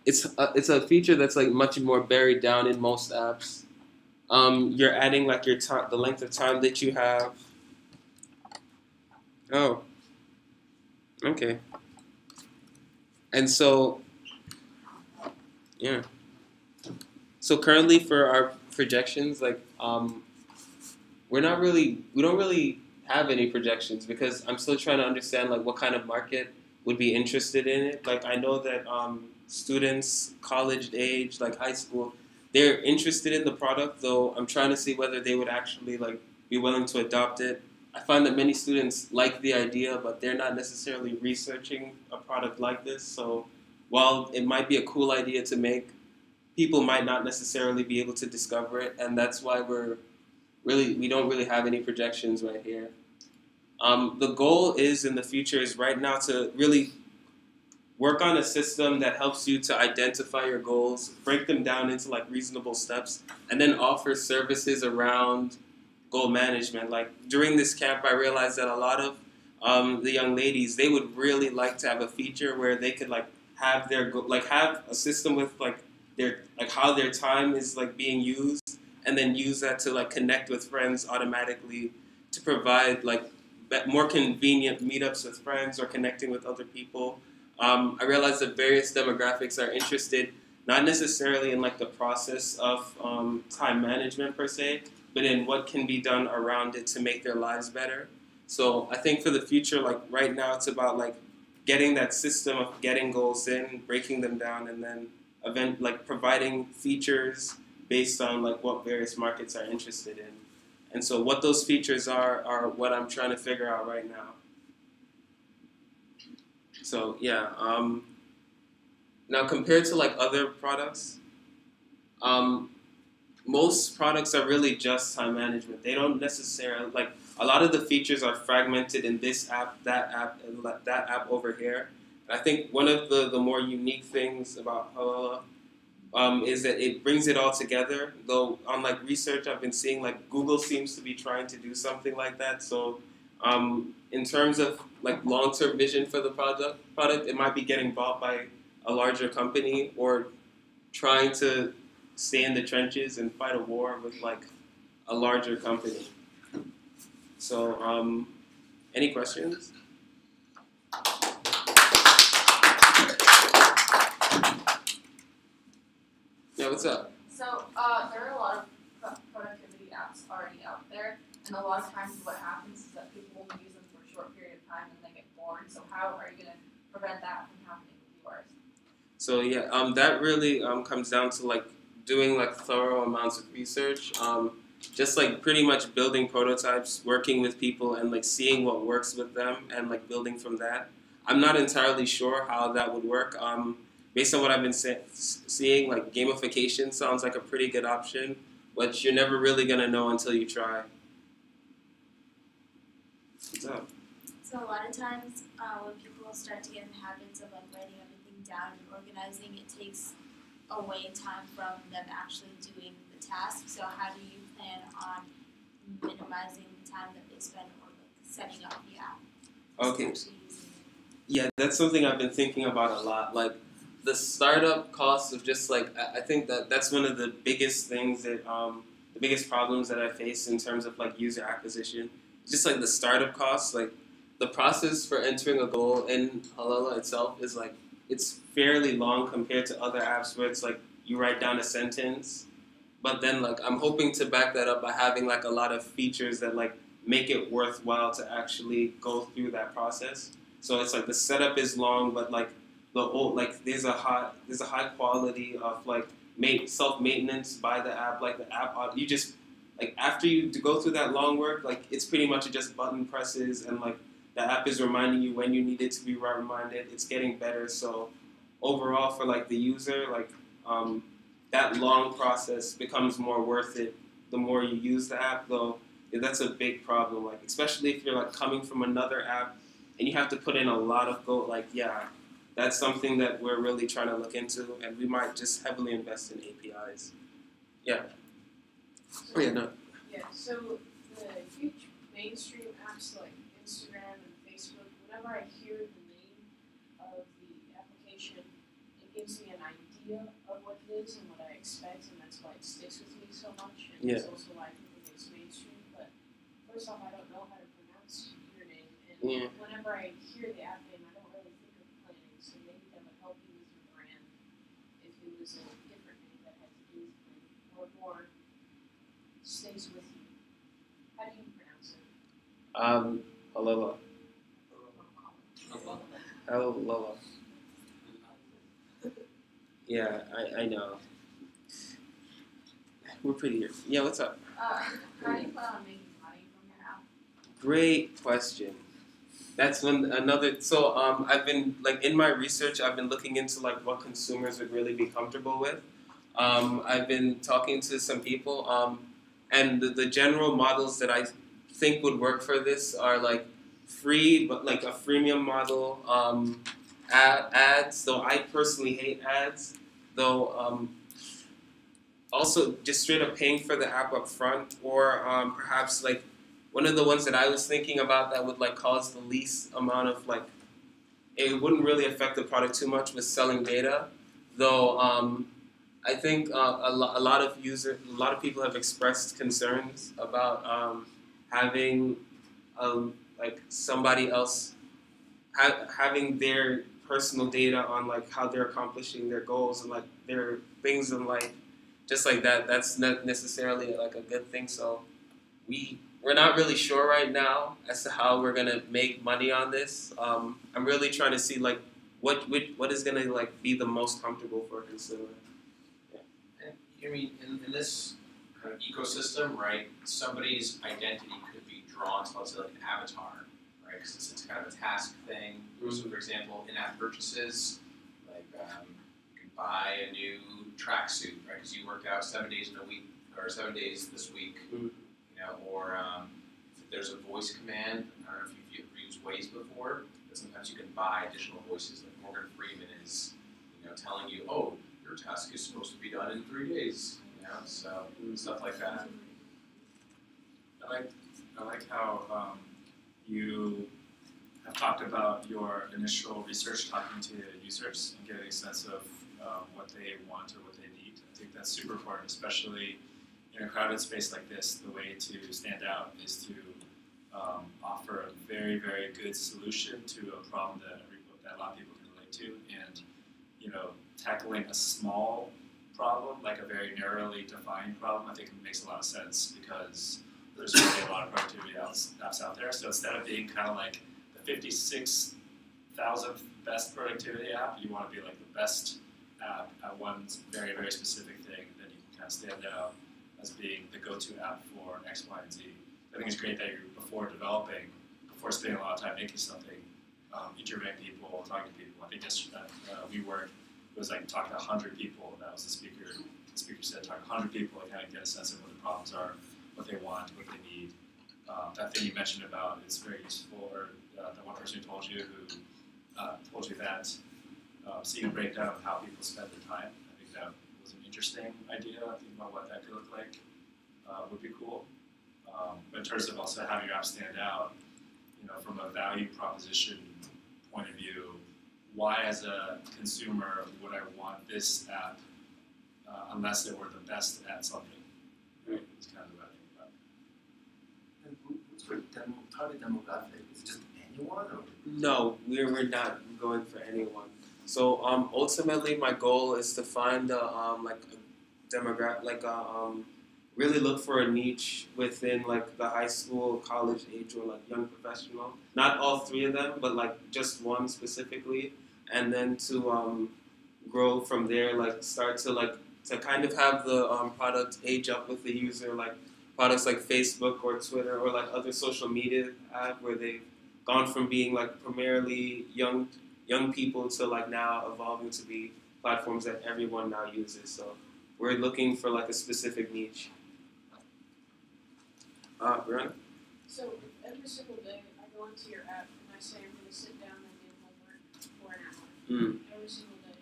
it's a feature that's like much more buried down in most apps. You're adding like your time, the length of time that you have. Oh, okay. And so, yeah. So currently for our projections, like we don't really have any projections because I'm still trying to understand like what kind of market would be interested in it. Like I know that students, college age, like high school, they're interested in the product, though I'm trying to see whether they would actually like be willing to adopt it. I find that many students like the idea, but they're not necessarily researching a product like this. So while it might be a cool idea to make, people might not necessarily be able to discover it, and that's why we don't really have any projections right here. The goal is in the future is right now to really work on a system that helps you to identify your goals, break them down into like reasonable steps, and then offer services around goal management. Like during this camp, I realized that a lot of the young ladies, they would really like to have a feature where they could like have their have a system with like their like how their time is like being used, and then use that to like connect with friends automatically to provide like more convenient meetups with friends or connecting with other people. I realized that various demographics are interested not necessarily in like the process of time management per se, but in what can be done around it to make their lives better. So I think for the future, like right now, it's about like getting that system of getting goals in, breaking them down, and then providing features based on like what various markets are interested in. And so what those features are what I'm trying to figure out right now. So yeah, now compared to like other products, most products are really just time management. They don't necessarily, like a lot of the features are fragmented in this app, that app, and that app over here. And I think one of the more unique things about Halala is that it brings it all together. Though on like research, I've been seeing like Google seems to be trying to do something like that. So in terms of like long-term vision for the product, it might be getting bought by a larger company or trying to stay in the trenches and fight a war with like a larger company. So, any questions? Yeah, what's up? So, there are a lot of productivity apps already out there, and a lot of times what happens is that people only use them for a short period of time and they get bored. So, how are you going to prevent that from happening with yours? So, yeah, that really comes down to like doing like thorough amounts of research. Just like pretty much building prototypes, working with people, and like seeing what works with them, and like building from that. I'm not entirely sure how that would work. Based on what I've been seeing, like gamification sounds like a pretty good option, but you're never really gonna know until you try. What's up? So a lot of times when people start to get in the habits of like writing everything down and organizing, it takes away time from them actually doing the task. So how do you plan on minimizing the time that they spend on like setting up the app? Okay. Yeah, that's something I've been thinking about a lot. Like the startup costs of just like, I think that's one of the biggest things that, the biggest problems that I face in terms of like user acquisition. Just like the startup costs, like the process for entering a goal in Halala itself is like, it's fairly long compared to other apps where it's like you write down a sentence, but then like I'm hoping to back that up by having like a lot of features that like make it worthwhile to actually go through that process. So it's like the setup is long, but like there's a high quality of like self-maintenance by the app. Like the app, you just like after you go through that long work, like it's pretty much just button presses, and like the app is reminding you when you need it to be reminded. It's getting better. So overall, for like the user, like that long process becomes more worth it the more you use the app. Though that's a big problem. Like especially if you're like coming from another app and you have to put in a lot of code. Like that's something that we're really trying to look into, and we might just heavily invest in APIs. Yeah. Oh yeah, no. Yeah, so the huge mainstream apps like Instagram and Facebook, whenever I hear the name of the application, it gives me an idea of what it is and what I expect, and that's why it sticks with me so much. And it's also why people think it's mainstream. But first off, I don't know how to pronounce your name, and whenever I hear the app name, I don't really think of planning. So maybe that would help you with your brand if it was a different name that had to do with planning, or more stays with you. How do you pronounce it? Halala. Halala. Yeah, I know. We're pretty here. Yeah, what's up? How do you plan on making money from your app? Great question. That's another. So I've been like in my research, I've been looking into like what consumers would really be comfortable with. I've been talking to some people, and the general models that I think would work for this are like free, but like a freemium model. Ads, though I personally hate ads, though also just straight up paying for the app up front, or perhaps like one of the ones that I was thinking about that would like cause the least amount of like, it wouldn't really affect the product too much, was selling data, though I think a lot of people have expressed concerns about having like somebody else having their personal data on like how they're accomplishing their goals and like their things in life, just like that. That's not necessarily like a good thing. So we're not really sure right now as to how we're gonna make money on this. I'm really trying to see like what is gonna like be the most comfortable for a consumer. I mean, in this kind of ecosystem, right, somebody's identity could be drawn to, let's say, like an avatar, right, because it's kind of a task thing. So, for example, in-app purchases, like you can buy a new tracksuit, right, because you work out 7 days in a week, or 7 days this week, you know, or if there's a voice command, I don't know if you've ever used Waze before, but sometimes you can buy additional voices, like Morgan Freeman is, you know, telling you, oh, your task is supposed to be done in 3 days, you know, so stuff like that. I like how you have talked about your initial research, talking to users and getting a sense of what they want or what they need. I think that's super important, especially in a crowded space like this. The way to stand out is to offer a very, very good solution to a problem that a lot of people can relate to, and you know, tackling a small problem, like a very narrowly defined problem, I think it makes a lot of sense because there's really a lot of productivity apps out there. So instead of being kind of like the 56,000th best productivity app, you want to be like the best app at one very, very specific thing that you can kind of stand out as being the go-to app for X, Y, and Z. I think it's great that you're, before spending a lot of time making something, interviewing people, talking to people. I think yesterday it was like talking to 100 people. That was the speaker. The speaker said talk to 100 people and kind of get a sense of what the problems are, what they want, what they need. That thing you mentioned about is very useful. Or the one person who told you that seeing a breakdown of how people spend their time. I think that was an interesting idea. Thinking about what that could look like would be cool. But in terms of also having your app stand out, you know, from a value proposition point of view, why as a consumer would I want this app unless it were the best at something? Right? It's kind of what I think about. And what's for target demographic? Is it just anyone? Or? No, we're not going for anyone. So ultimately, my goal is to find like a demographic, like really look for a niche within like the high school, college age, or like young professional. Not all three of them, but like just one specifically, and then to grow from there. Like start to kind of have the product age up with the user, like products like Facebook or Twitter or like other social media app where they've gone from being like primarily young people to like now evolving to be platforms that everyone now uses. So we're looking for like a specific niche. Brianna? So every single day I go into your app and I say I'm going to sit down and do homework for an hour. Every single day.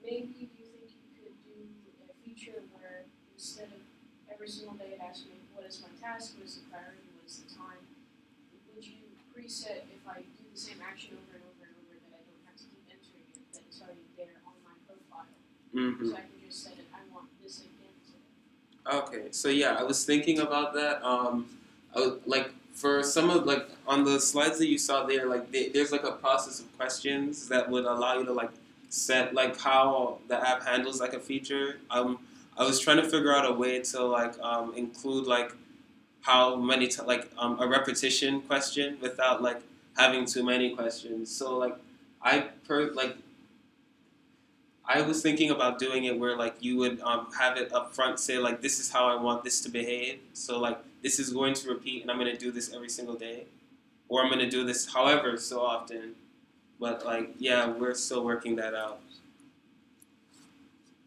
Maybe do you think you could do a feature where instead of every single day it asks me what is my task, what is the priority, what is the time, would you preset if I do the same action over and over and over that I don't have to keep entering it, that it's already there on my profile? So I can just say that I want this again today. Okay, so yeah, I was thinking about that. Like for some of like on the slides that you saw there, like there's like a process of questions that would allow you to like set like how the app handles like a feature. I was trying to figure out a way to like include like how many a repetition question without like having too many questions. So like I was thinking about doing it where like you would have it up front say like this is how I want this to behave. So like this is going to repeat and I'm going to do this every single day, or I'm going to do this however so often. But like yeah, we're still working that out.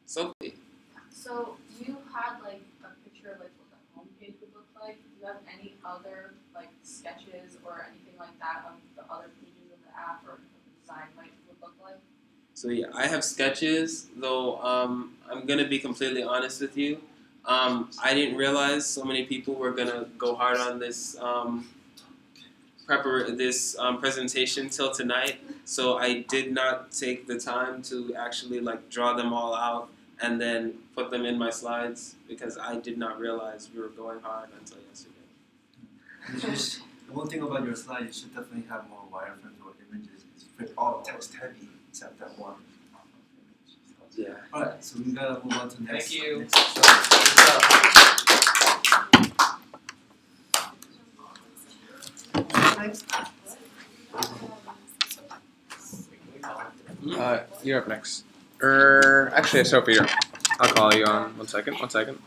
So So you had like a picture of like what the homepage would look like. Do you have any other like sketches or anything like that of the other pages of the app or what the design would look like? So yeah, I have sketches, though I'm gonna be completely honest with you. I didn't realize so many people were gonna go hard on this presentation till tonight. So I did not take the time to actually like draw them all out and then put them in my slides because I did not realize we were going hard until yesterday. The one thing about your slide, you should definitely have more wireframes or images. It's all text heavy except that one. Yeah. Alright, so we gotta move on to next. Thank you. Next You're up next. Actually, Sophie, I'll call you on 1 second. 1 second.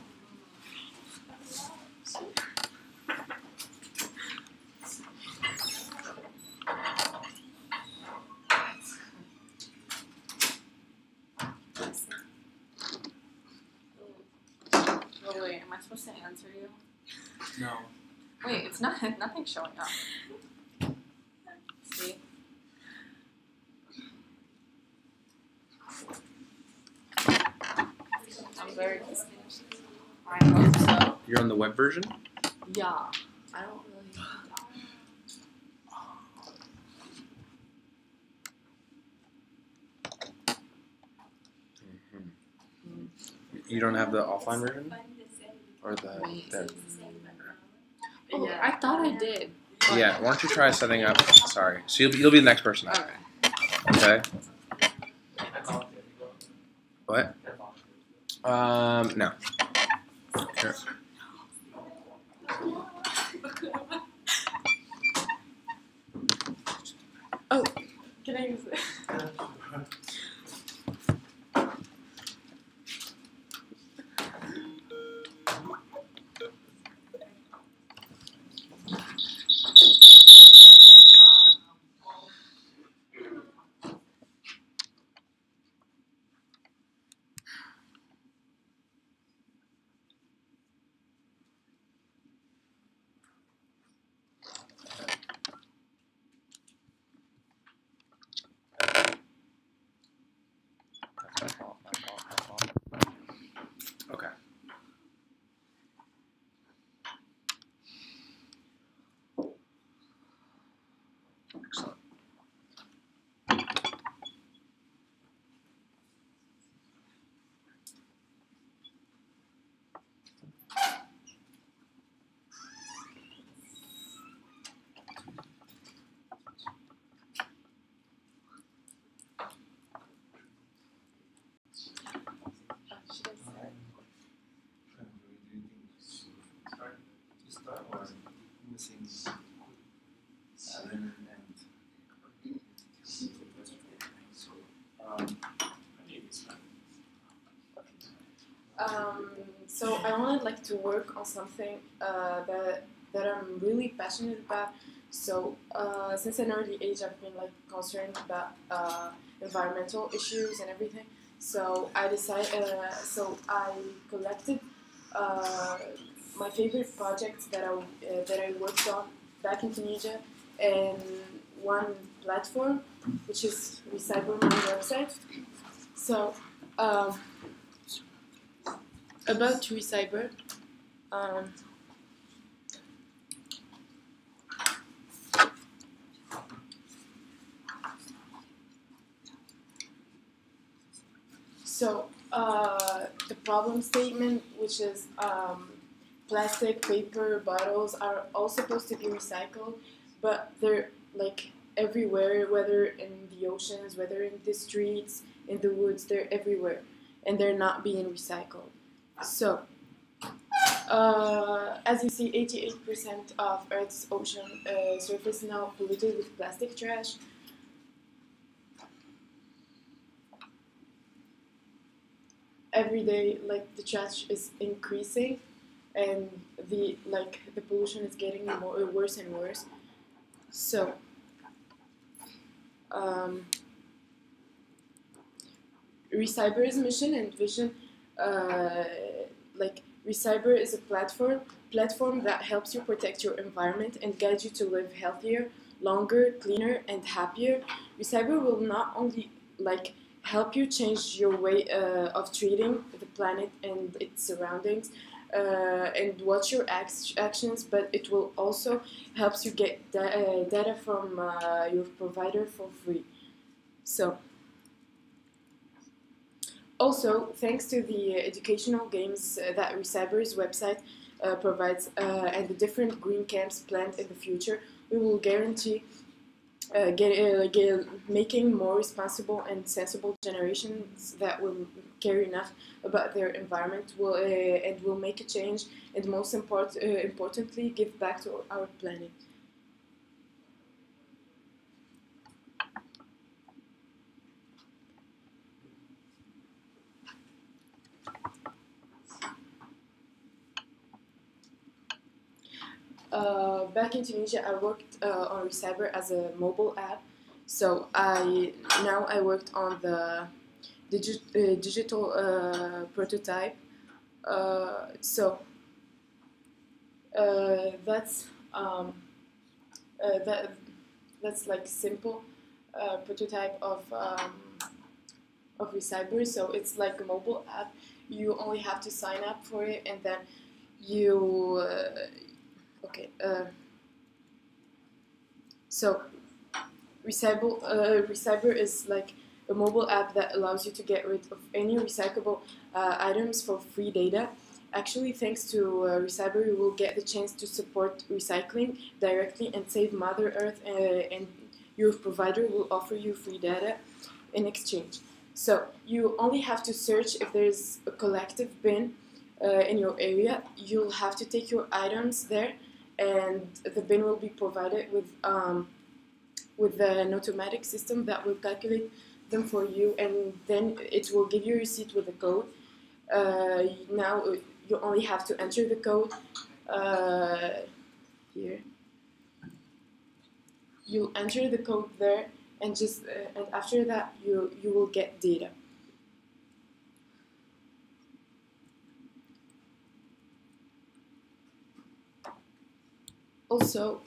Oh wait, am I supposed to answer you? No. Wait, it's not. Nothing's showing up. See? I'm very confused. I hope so. You're on the web version? Yeah. I don't really. You don't have the offline version? Or the Oh, yeah. I thought I did. Yeah, why don't you try setting up? Sorry. So you'll be the next person. Alright. Okay. What? No. Sure. Oh, can I use it? Okay. Excellent. Missing 7 and So I wanted like to work on something that I'm really passionate about. So since an early age, I've been like concerned about environmental issues and everything. So I decided. So I collected my favorite projects that I worked on back in Tunisia and one platform, which is Recyber, my website. So about Recyber, so the problem statement, which is plastic, paper, bottles are all supposed to be recycled, but they're like everywhere, whether in the oceans, whether in the streets, in the woods, they're everywhere, and they're not being recycled. So, as you see, 88% of Earth's ocean surface now polluted with plastic trash. Every day, like the trash is increasing, and the pollution is getting worse and worse. So, Recyber's mission and vision like Recyber is a platform that helps you protect your environment and guides you to live healthier, longer, cleaner, and happier. Recyber will not only like help you change your way of treating the planet and its surroundings and watch your actions, but it will also helps you get data from your provider for free. So. Also, thanks to the educational games that Recyber's website provides and the different green camps planned in the future, we will guarantee making more responsible and sensible generations that will care enough about their environment and will make a change, and most importantly, give back to our planet. Back in Tunisia, I worked on Recyber as a mobile app. So I worked on the digital prototype. So that's that's like simple prototype of Recyber. So it's like a mobile app. You only have to sign up for it, and then you. Okay. So Recyber is like a mobile app that allows you to get rid of any recyclable items for free data. Actually, thanks to Recyber, you will get the chance to support recycling directly and save Mother Earth, and your provider will offer you free data in exchange. So you only have to search if there's a collective bin in your area. You'll have to take your items there, and the bin will be provided with an automatic system that will calculate them for you, and then it will give you a receipt with a code. Now you only have to enter the code here. You'll enter the code there, and just and after that you will get data. Also,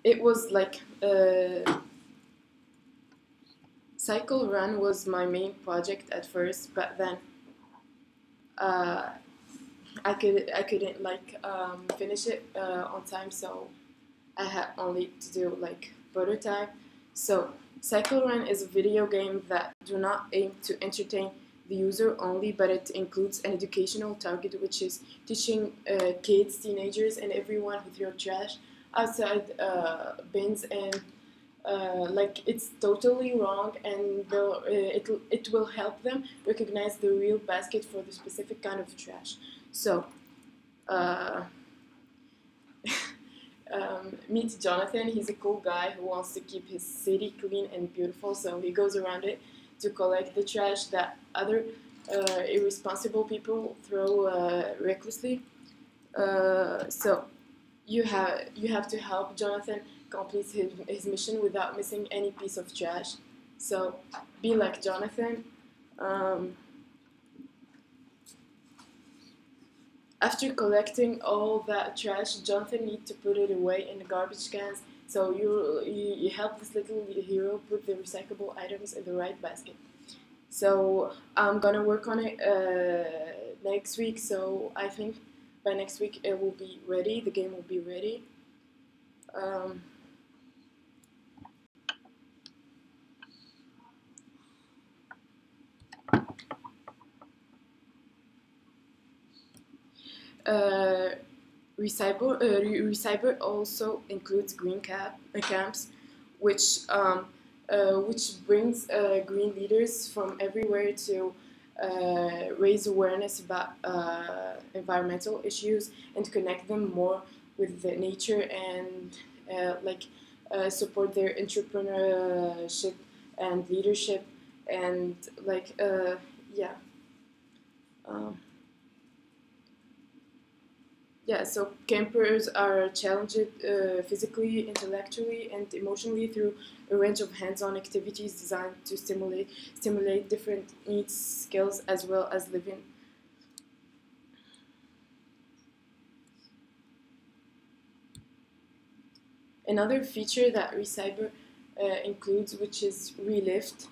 it was like Cycle Run was my main project at first, but then I couldn't like finish it on time, so I had only to do like prototype. So Cycle Run is a video game that do not aim to entertain the user only, but it includes an educational target, which is teaching kids, teenagers, and everyone who throw trash outside bins, and like it's totally wrong, and it will help them recognize the real basket for the specific kind of trash. So meet Jonathan. He's a cool guy who wants to keep his city clean and beautiful, so he goes around it to collect the trash that other irresponsible people throw recklessly. So you have to help Jonathan complete his mission without missing any piece of trash. So be like Jonathan. After collecting all that trash, Jonathan needs to put it away in the garbage cans. So you help this little hero put the recyclable items in the right basket. So I'm gonna work on it next week. So I think by next week it will be ready. The game will be ready. Recyber also includes green camps, which brings green leaders from everywhere to raise awareness about environmental issues and connect them more with the nature, and support their entrepreneurship and leadership, and like yeah. Yeah, so campers are challenged physically, intellectually, and emotionally through a range of hands-on activities designed to stimulate different needs, skills, as well as living. Another feature that Recyber includes, which is Relift.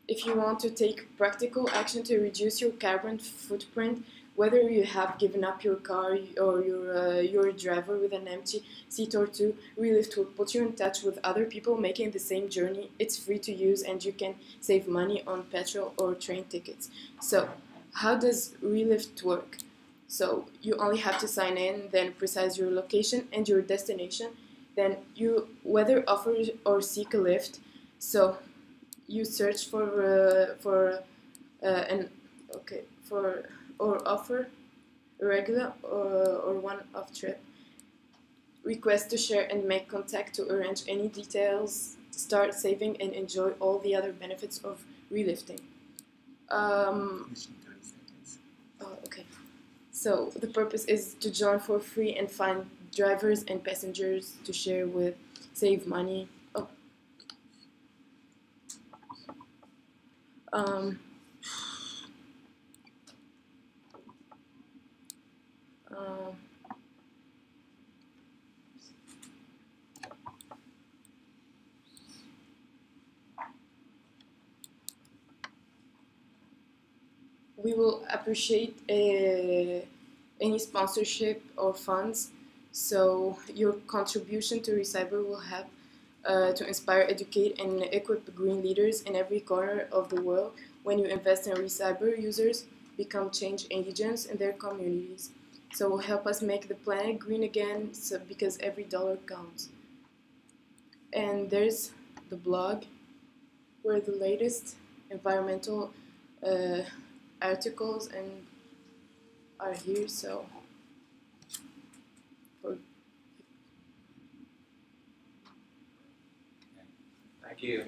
If you want to take practical action to reduce your carbon footprint, whether you have given up your car or you're a driver with an empty seat or two, Relift will put you in touch with other people making the same journey. It's free to use and you can save money on petrol or train tickets. So, how does Relift work? So, you only have to sign in, then precise your location and your destination. Then you whether offer or seek a lift. So, you search for an okay for or offer a regular or one-off trip. Request to share and make contact to arrange any details. Start saving and enjoy all the other benefits of relifting. Okay. So the purpose is to join for free and find drivers and passengers to share with, save money. We will appreciate any sponsorship or funds. So your contribution to Recyber will help to inspire, educate, and equip green leaders in every corner of the world. When you invest in Recyber, users become change agents in their communities. So help us make the planet green again, because every dollar counts. And there's the blog, where the latest environmental articles and are here. So thank you.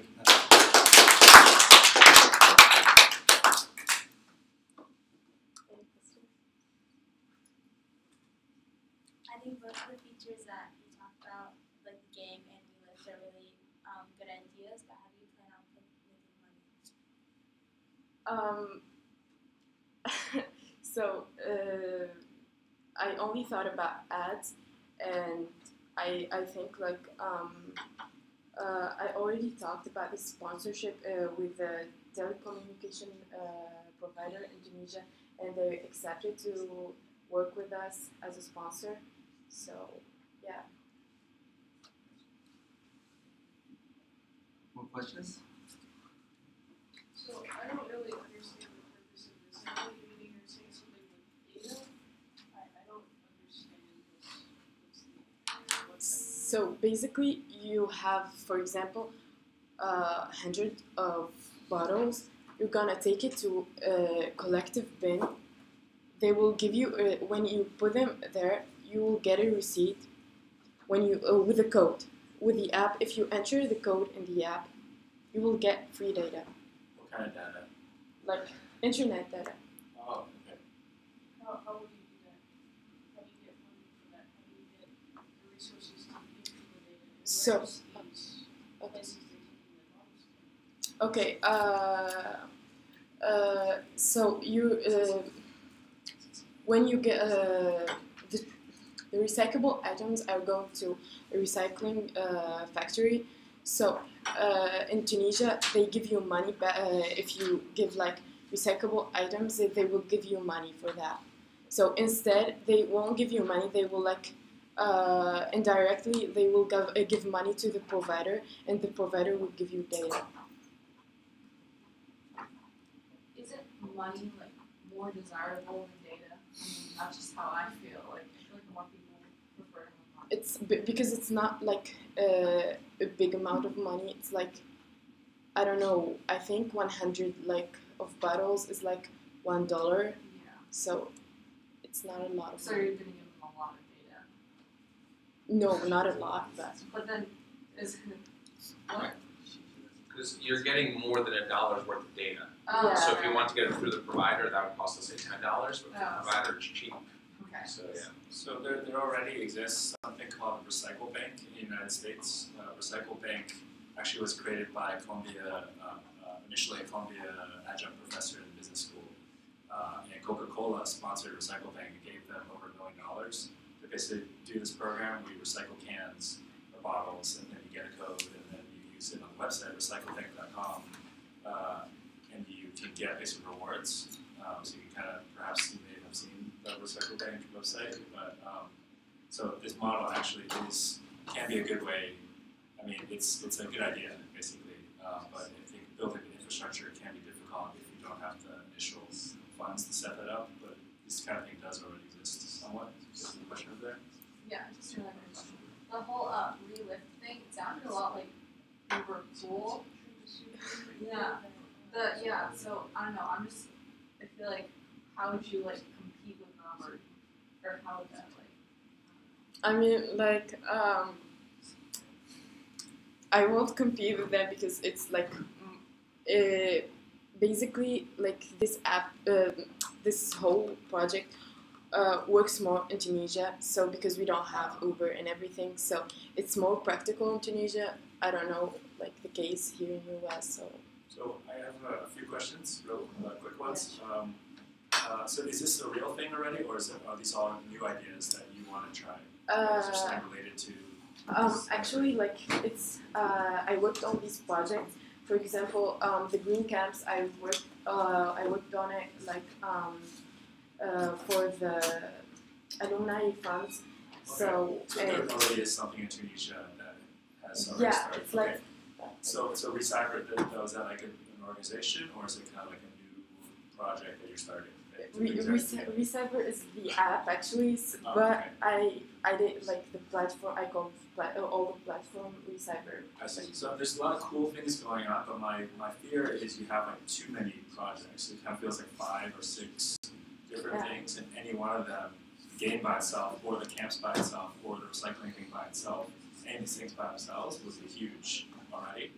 I think both of the features that you talked about, like the game and Relift, are really good ideas, but how do you plan on making money? So I only thought about ads, and I think like I already talked about this sponsorship with the telecommunication provider in Tunisia, and they accepted to work with us as a sponsor. So yeah. More questions? So I don't really understand the purpose of this. I know you're saying something with data. I don't understand this. So basically, you have, for example, 100 of bottles. You're gonna take it to a collective bin. They will give you when you put them there, you will get a receipt. When you with a code, with the app, if you enter the code in the app, you will get free data. What kind of data? Like internet data. Oh, okay. How would you do that? How do you get money for that? How do you get the resources to give people data? And So, where's these places they're taking the bottles from? Okay. So you when you get the recyclable items are going to a recycling factory. So in Tunisia, they give you money back if you give like recyclable items. They will give you money for that. So instead, they won't give you money. They will like indirectly they will give money to the provider, and the provider will give you data. Isn't money like more desirable than data? I mean, that's just how I feel. Like I feel like more people prefer money. It's because it's not like a big amount of money. It's like, I don't know. I think 100 like of bottles is like $1. Yeah. So it's not a lot of So money. you're gonna give them a lot of data. No, not a lot, but But then is what? Because you're getting more than $1 worth of data. Oh, Yeah. So if you want to get it through the provider, that would cost, let's say, $10, but for the Oh. provider, it's cheap. Okay. So yeah. So there already exists something called Recycle Bank in the United States. Recycle Bank actually was created by Columbia, initially a Columbia adjunct professor in business school. And Coca-Cola sponsored Recycle Bank and gave them over $1 million to basically do this program where you recycle cans or bottles, and then you get a code, and then you use it on the website, recyclebank.com, and you can get basic rewards. So you can kind of, perhaps you may have seen the Recycle Bank website, but so this model actually can be a good way. I mean, it's a good idea, basically, but I think building the infrastructure can be difficult if you don't have the initial funds to set that up, but this kind of thing does already exist somewhat. Is there a question over there? Yeah, just another question. The whole relift thing, it sounded a lot like Uber Pool. Yeah. So I don't know, I feel like how would you like compete with them or how would that like I mean, like, I won't compete with them because it's like, basically, like this app, this whole project works more in Tunisia. So because we don't have Uber and everything, so it's more practical in Tunisia. I don't know, like the case here in US. So I have a few questions, real quick ones. So is this a real thing already, or are these all new ideas that you want to try? Is there something related to? Actually, like it's I worked on these projects. For example, the green camps. I worked on it like for the alumni funds. Okay. So there already is something in Tunisia that has already yeah, started. it's like. Okay. So Recyber, is that like an organization, or is it kind of like a new project that you're starting? Recyber is the app actually, but I did like the platform. I called all the platform Recyber. I see. So there's a lot of cool things going on, but my fear is you have like too many projects. It kind of feels like 5 or 6 different things, and any one of them, the game by itself, or the camps by itself, or the recycling thing by itself, any of these things by themselves would be huge already.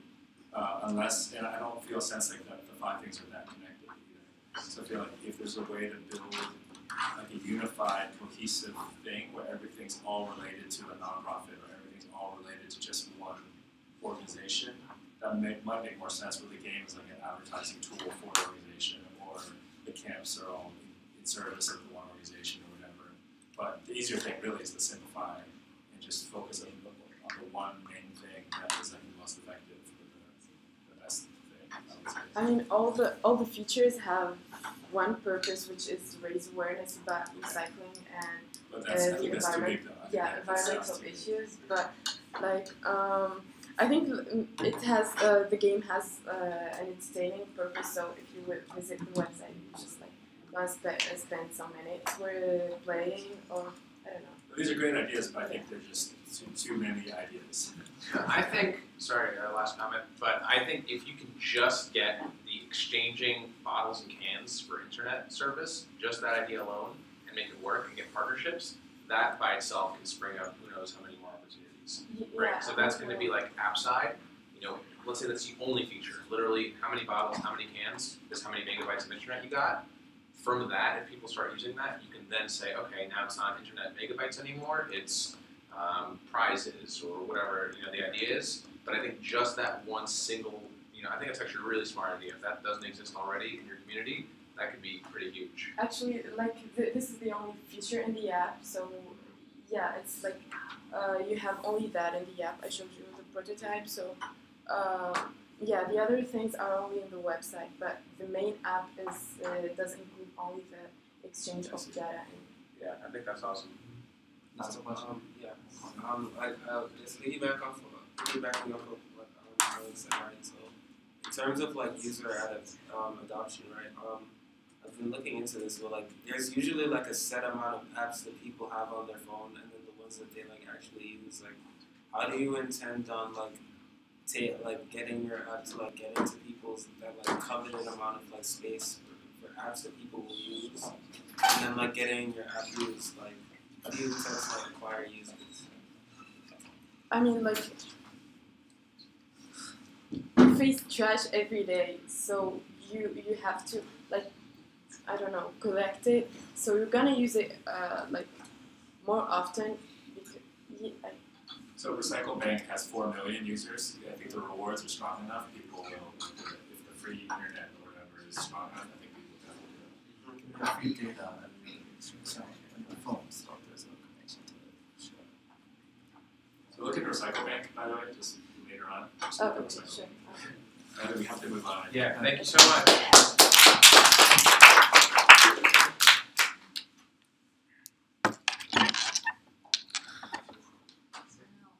Unless, and I don't feel a sense like that the 5 things are that connected either. So I feel like if there's a way to build like a unified, cohesive thing where everything's all related to a nonprofit or everything's all related to just one organization, that might make more sense where the game is like an advertising tool for the organization, or the camps are all in service of the one organization or whatever. But the easier thing really is to simplify and just focus on the one main thing that is like the most effective for the best thing, I would say. I mean, all the features have one purpose, which is to raise awareness about recycling and I think that's too big though. Environmental issues. But like, I think it has the game has an entertaining purpose. So if you would visit the website, you just like want to spend some minutes playing, or I don't know. These are great ideas, but I think they're just too many ideas. I think, sorry, last comment, but I think if you can just get the exchanging bottles and cans for internet service, just that idea alone, and make it work and get partnerships, that by itself can spring up who knows how many more opportunities. Right? So that's going to be like app side. You know, let's say that's the only feature. Literally, how many bottles, how many cans, is how many megabytes of internet you got. From that, if people start using that, you can then say, okay, now it's not internet megabytes anymore, it's prizes or whatever the idea is. But I think just that one single, I think it's actually a really smart idea. If that doesn't exist already in your community, that could be pretty huge. Actually, like this is the only feature in the app, so yeah, it's like you have only that in the app. I showed you the prototype, so yeah, the other things are only in the website, but the main app does include only the exchange of data. Yeah, I think that's awesome. Just piggybacking off of what Alan said, right? So, in terms of like user adoption, right? I've been looking into this. So, like, there's usually like a set amount of apps that people have on their phone, and then the ones that they like actually use. Like, how do you intend on like getting your app to like get into people's that like coveted amount of like space for apps that people will use, and then like getting your app used? Like, how do you intend to like acquire users? I mean, like face trash every day, so you have to like, I don't know, collect it. So you're gonna use it like more often. Because, So Recycle Bank has 4 million users. I think the rewards are strong enough. People will, if the free internet or whatever is strong enough, I think people will definitely do it. Free data on the phone, so there's no connection to it. So look at Recycle Bank, by the way, just later on. Just Oh, look at okay, Recycle sure. Bank. We have to move on. Yeah, thank you so much.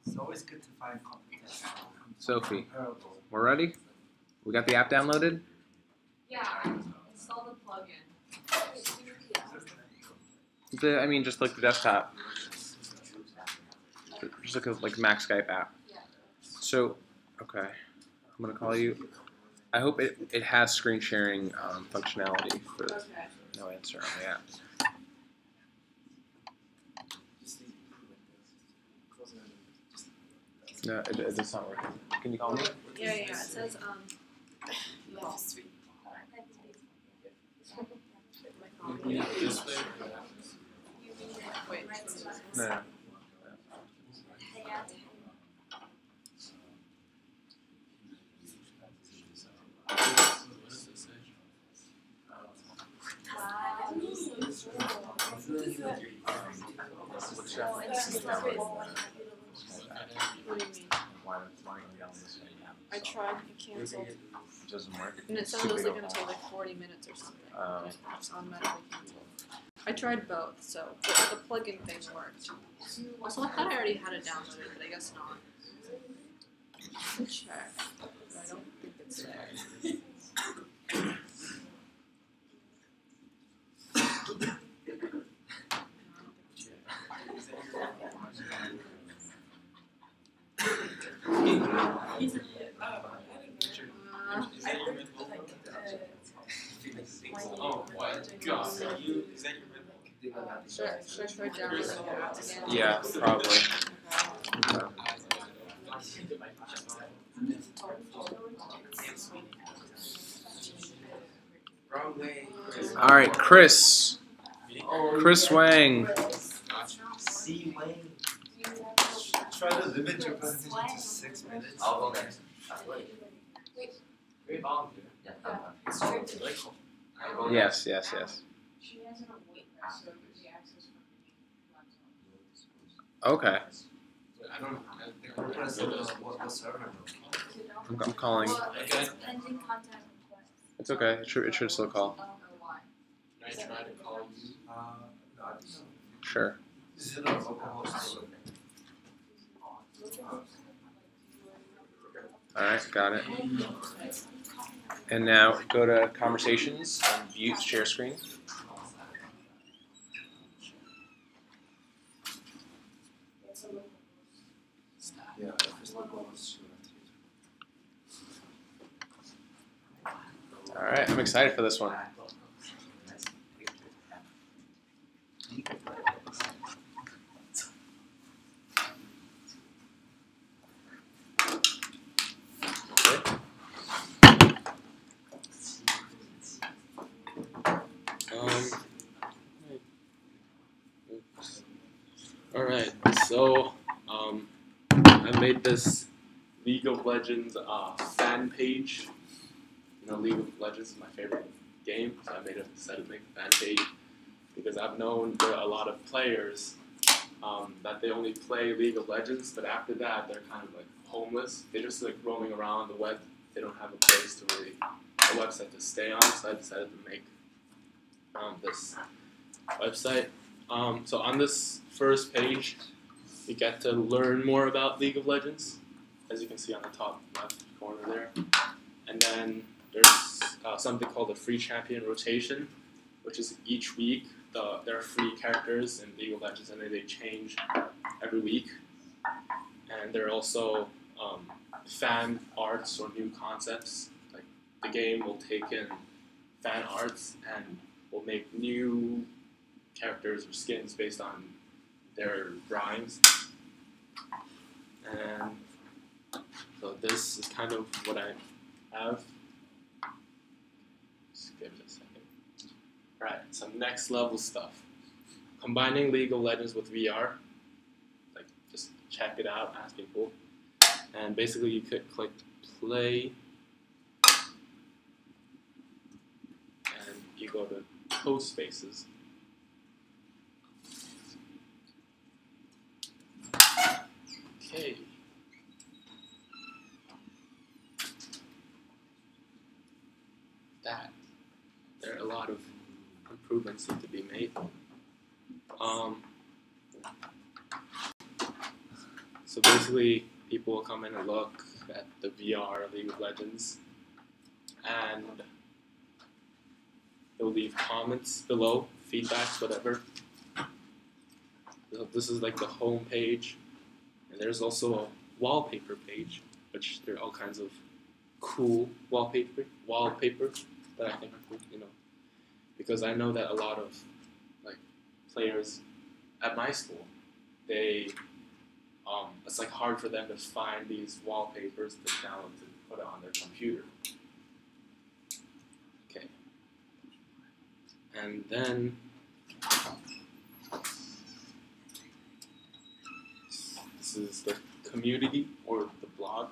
It's always good to find competence. Sophie, Comparable. we're ready? We got the app downloaded? Yeah, install the plugin. I mean, just like the desktop. Just like a Mac Skype app. So, okay, I'm gonna call you. I hope it has screen sharing functionality for no answer on the app. No, it's not working. Can you call me? Yeah, it says Wait. No. What do you mean? I tried, it canceled. It doesn't work. And it said it was like gonna take like 40 minutes or something. It just automatically canceled. I tried both, so the plugin thing worked. Also, I thought I already had it downloaded, but I guess not. Check. But I don't think it's there. Oh, what? God. Is that your Should I try downloading the app again? Yeah, probably. Wrong way. All right, Chris. Chris Wang. See, Wayne. Try to limit your presentation to 6 minutes. I'll go next. Great volunteer. Yes. She has it on wait list, so it gives you access for Okay. I don't. What server? I'm calling. Pending contact request. It's okay. It should still call. Can I try to call you? No, I don't know. Sure. Is it a local host? All right, got it. And now go to conversations and view share screen. Yeah, it's local host. All right, I'm excited for this one. Alright, so I made this League of Legends fan page. You know, League of Legends is my favorite game, so I decided to make a fan page because I've known there are a lot of players that they only play League of Legends, but after that they're kind of like homeless. They're just like roaming around the web. They don't have a place to really, a website to stay on, so I decided to make this website. So on this first page, you get to learn more about League of Legends, as you can see on the top left corner there. And then there's something called the free champion rotation, which is each week there are free characters in League of Legends, and they change every week. And there are also fan arts or new concepts. Like the game will take in fan arts and will make new characters or skins based on their drawings. And so this is kind of what I have. Just give it a second. Alright, some next level stuff. Combining League of Legends with VR. Like, just check it out, ask people. And basically you could click play. And you go to CoSpaces. Okay. That. There are a lot of improvements need to be made. So basically, people will come in and look at the VR League of Legends, and they'll leave comments below, feedbacks, whatever. So this is like the home page, and there's also a wallpaper page, which there are all kinds of cool wallpaper that I think are cool, you know, because I know that a lot of like players at my school, they it's like hard for them to find these wallpapers to download to put it on their computer. Okay, and then this is the community or the blog.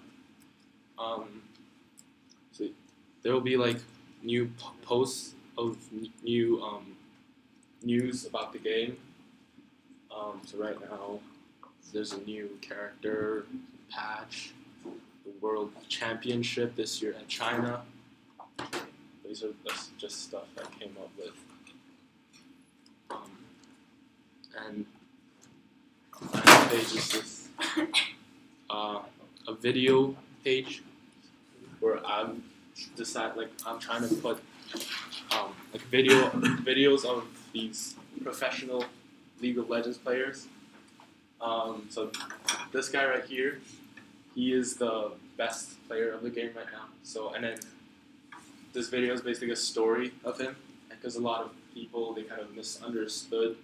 So there will be like new posts of new news about the game. So right now there's a new character patch, the World Championship this year in China. These are just stuff I came up with. And the final page is this a video page where I'm trying to put like videos of these professional League of Legends players. So this guy right here, he is the best player of the game right now. So, and then this video is basically a story of him, because a lot of people, they kind of misunderstood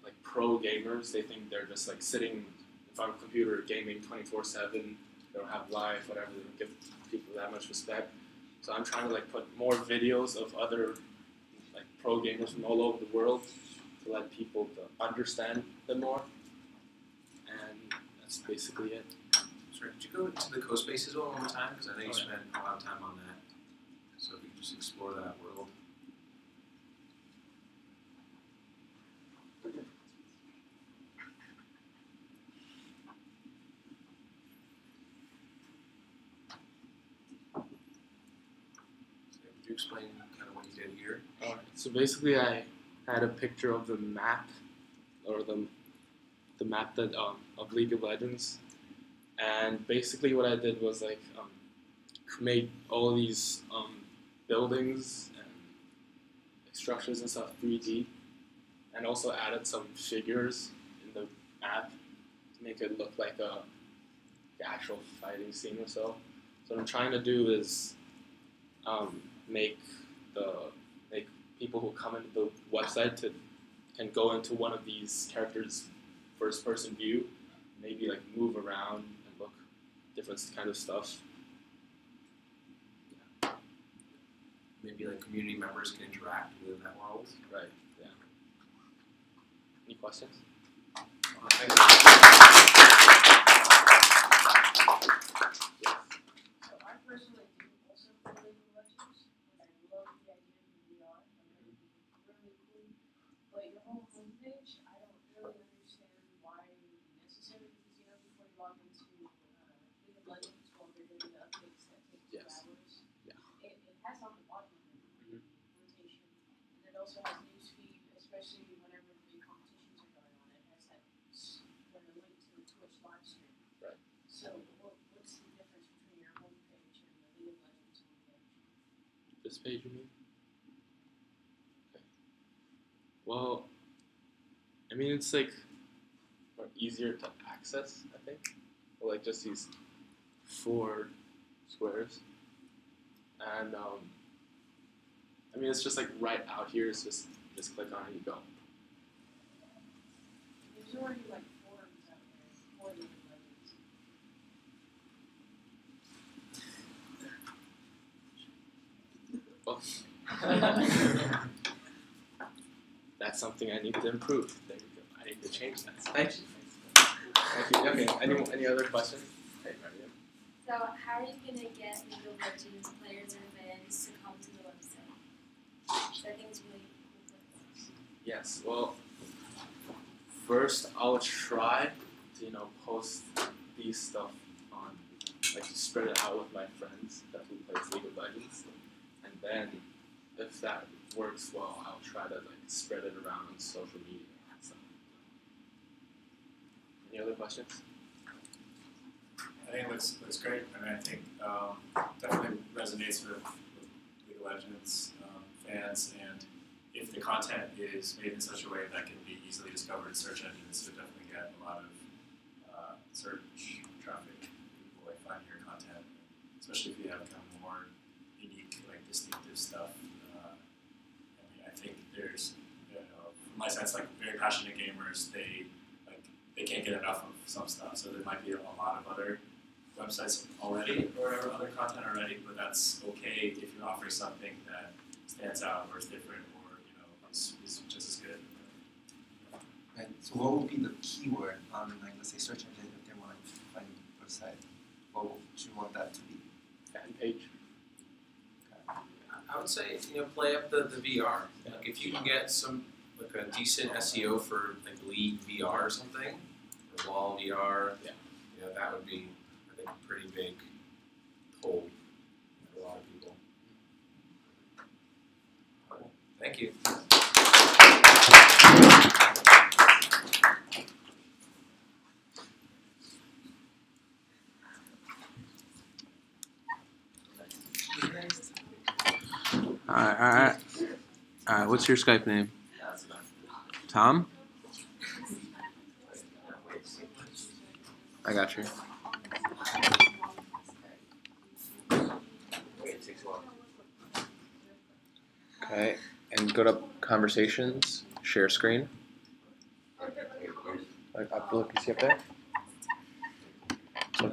like pro gamers. They think they're just like sitting in front of a computer gaming 24/7. They don't have life, whatever. They don't give people that much respect. So I'm trying to like put more videos of other like pro gamers from all over the world to let people to understand them more. And that's basically it. Sorry, could you go into the CoSpaces one more time? Because I know you spent a lot of time on that. So if you could just explore that world. Could you explain kind of what you did here? Alright, so basically I had a picture of the map, or the map that of League of Legends, and basically what I did was like made all these buildings and like, structures and stuff 3D, and also added some figures in the map to make it look like the actual fighting scene or so. So what I'm trying to do is make people who come into the website can go into one of these characters' first-person view, maybe like move around and look different kind of stuff. Yeah. Maybe like community members can interact with that world. Right. Yeah. Any questions? So I personally do also play League of Legends, and I love the idea of VR. I think it's really cool. But your whole homepage, I don't really understand why it would be necessary, because before you log into League of Legends, while they're doing the updates that take 2 hours, it has on the bottom of it rotation, and it also has newsfeed, especially whenever the competitions are going on. It has that the link to the Twitch live stream. Right. So what's the difference between your homepage and the League of Legends homepage? This page, you mean? Okay. Well, I mean, it's like more easier to access, I think. Or like just these 4 squares. And I mean, it's just like right out here. It's just click on it and you go. There's already like forums out there for League of Legends. That's something I need to improve. There you go. I need to change that. Thank you. Thank you. Okay. Any other questions? Hey, Maria. So how are you gonna get League of Legends players or fans to come to the website? Which I think is really cool. Yes. Well, first I'll try to post these stuff on like to spread it out with my friends that who plays League of Legends, and then if that works well, I'll try to like spread it around on social media. So. Any other questions? I think it looks great. I mean, I think definitely resonates with League of Legends fans, and if the content is made in such a way that can be easily discovered in search engines, you'll definitely get a lot of search traffic. People like finding your content, especially if you have kind of more unique, like distinctive stuff. I think there's, from my sense, like very passionate gamers, they can't get enough of some stuff. So there might be a lot of other websites already or other content already, but that's okay if you're offering something that stands out or is different or is just as good. Right. So what would be the keyword on like let's say search engine if they want to find your website? What would you want that to be? Fan page. I would say play up the VR. Like if you can get some like a decent SEO for like League VR or something, or Wall VR. Yeah. That would be I think a pretty big pull for a lot of people. Thank you. Alright. What's your Skype name? Tom? I got you. Okay, and go to conversations, share screen. Like look, you see up there? Right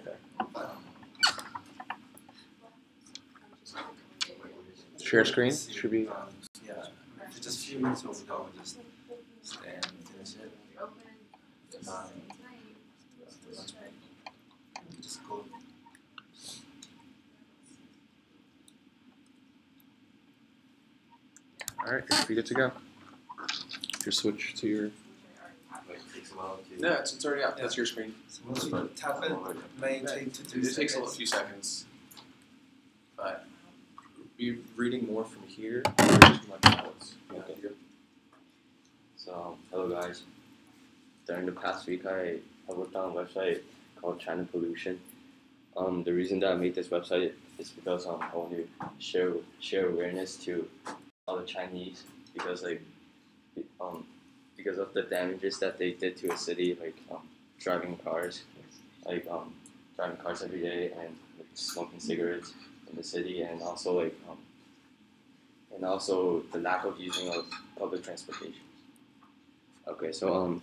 there. Share screen should be. Yeah, just a few minutes over go, just stay and finish it. Just go. All right, you're good to go. Just switch to your. No, it's already up. That's your screen. So once you tap it, it may take 2 to 3 It takes a seconds. few seconds, but be reading more from here. Okay. So, hello guys. During the past week, I worked on a website called China Pollution. The reason that I made this website is because I want to share awareness to other Chinese because because of the damages that they did to a city, like driving cars every day and like, smoking cigarettes in the city, and also the lack of using of public transportation. Okay, so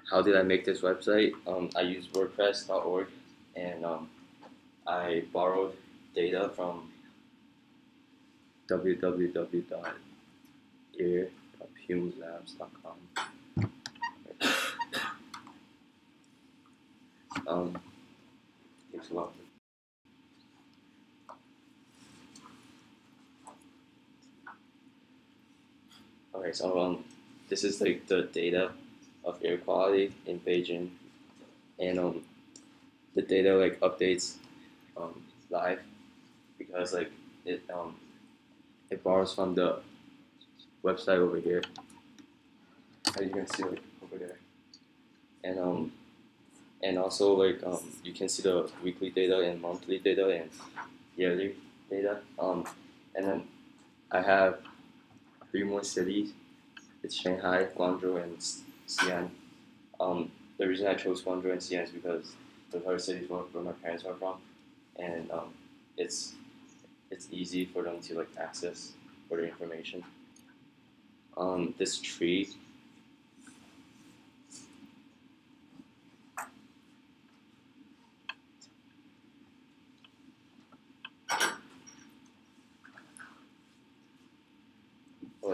how did I make this website? I used WordPress.org, and I borrowed data from www.ear.humelabs.com. Takes a lot. Okay, so this is like the data of air quality in Beijing, and the data like updates live because like it borrows from the website over here, as you can see like over there, and also like you can see the weekly data and monthly data and yearly data, and then I have 3 more cities. It's Shanghai, Guangzhou, and Xi'an. The reason I chose Guangzhou and Xi'an is because those are cities where my parents are from, and it's easy for them to like access for the information. This tree.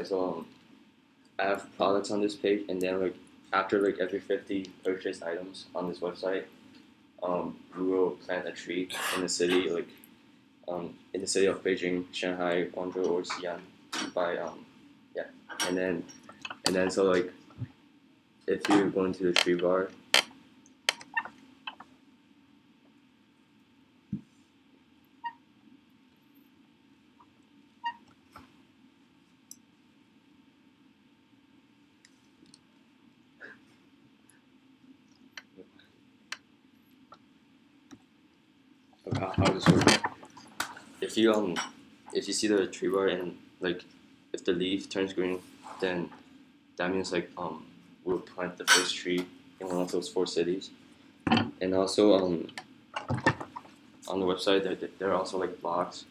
so I have products on this page, and then like after like every 50 purchased items on this website, we will plant a tree in the city, like in the city of Beijing, Shanghai, Guangzhou, or Xi'an. By yeah, and then so like if you go into the tree bar. How does this work? If you see the tree bar and like if the leaf turns green, then that means like we'll plant the first tree in one of those 4 cities. And also on the website there are also like blogs.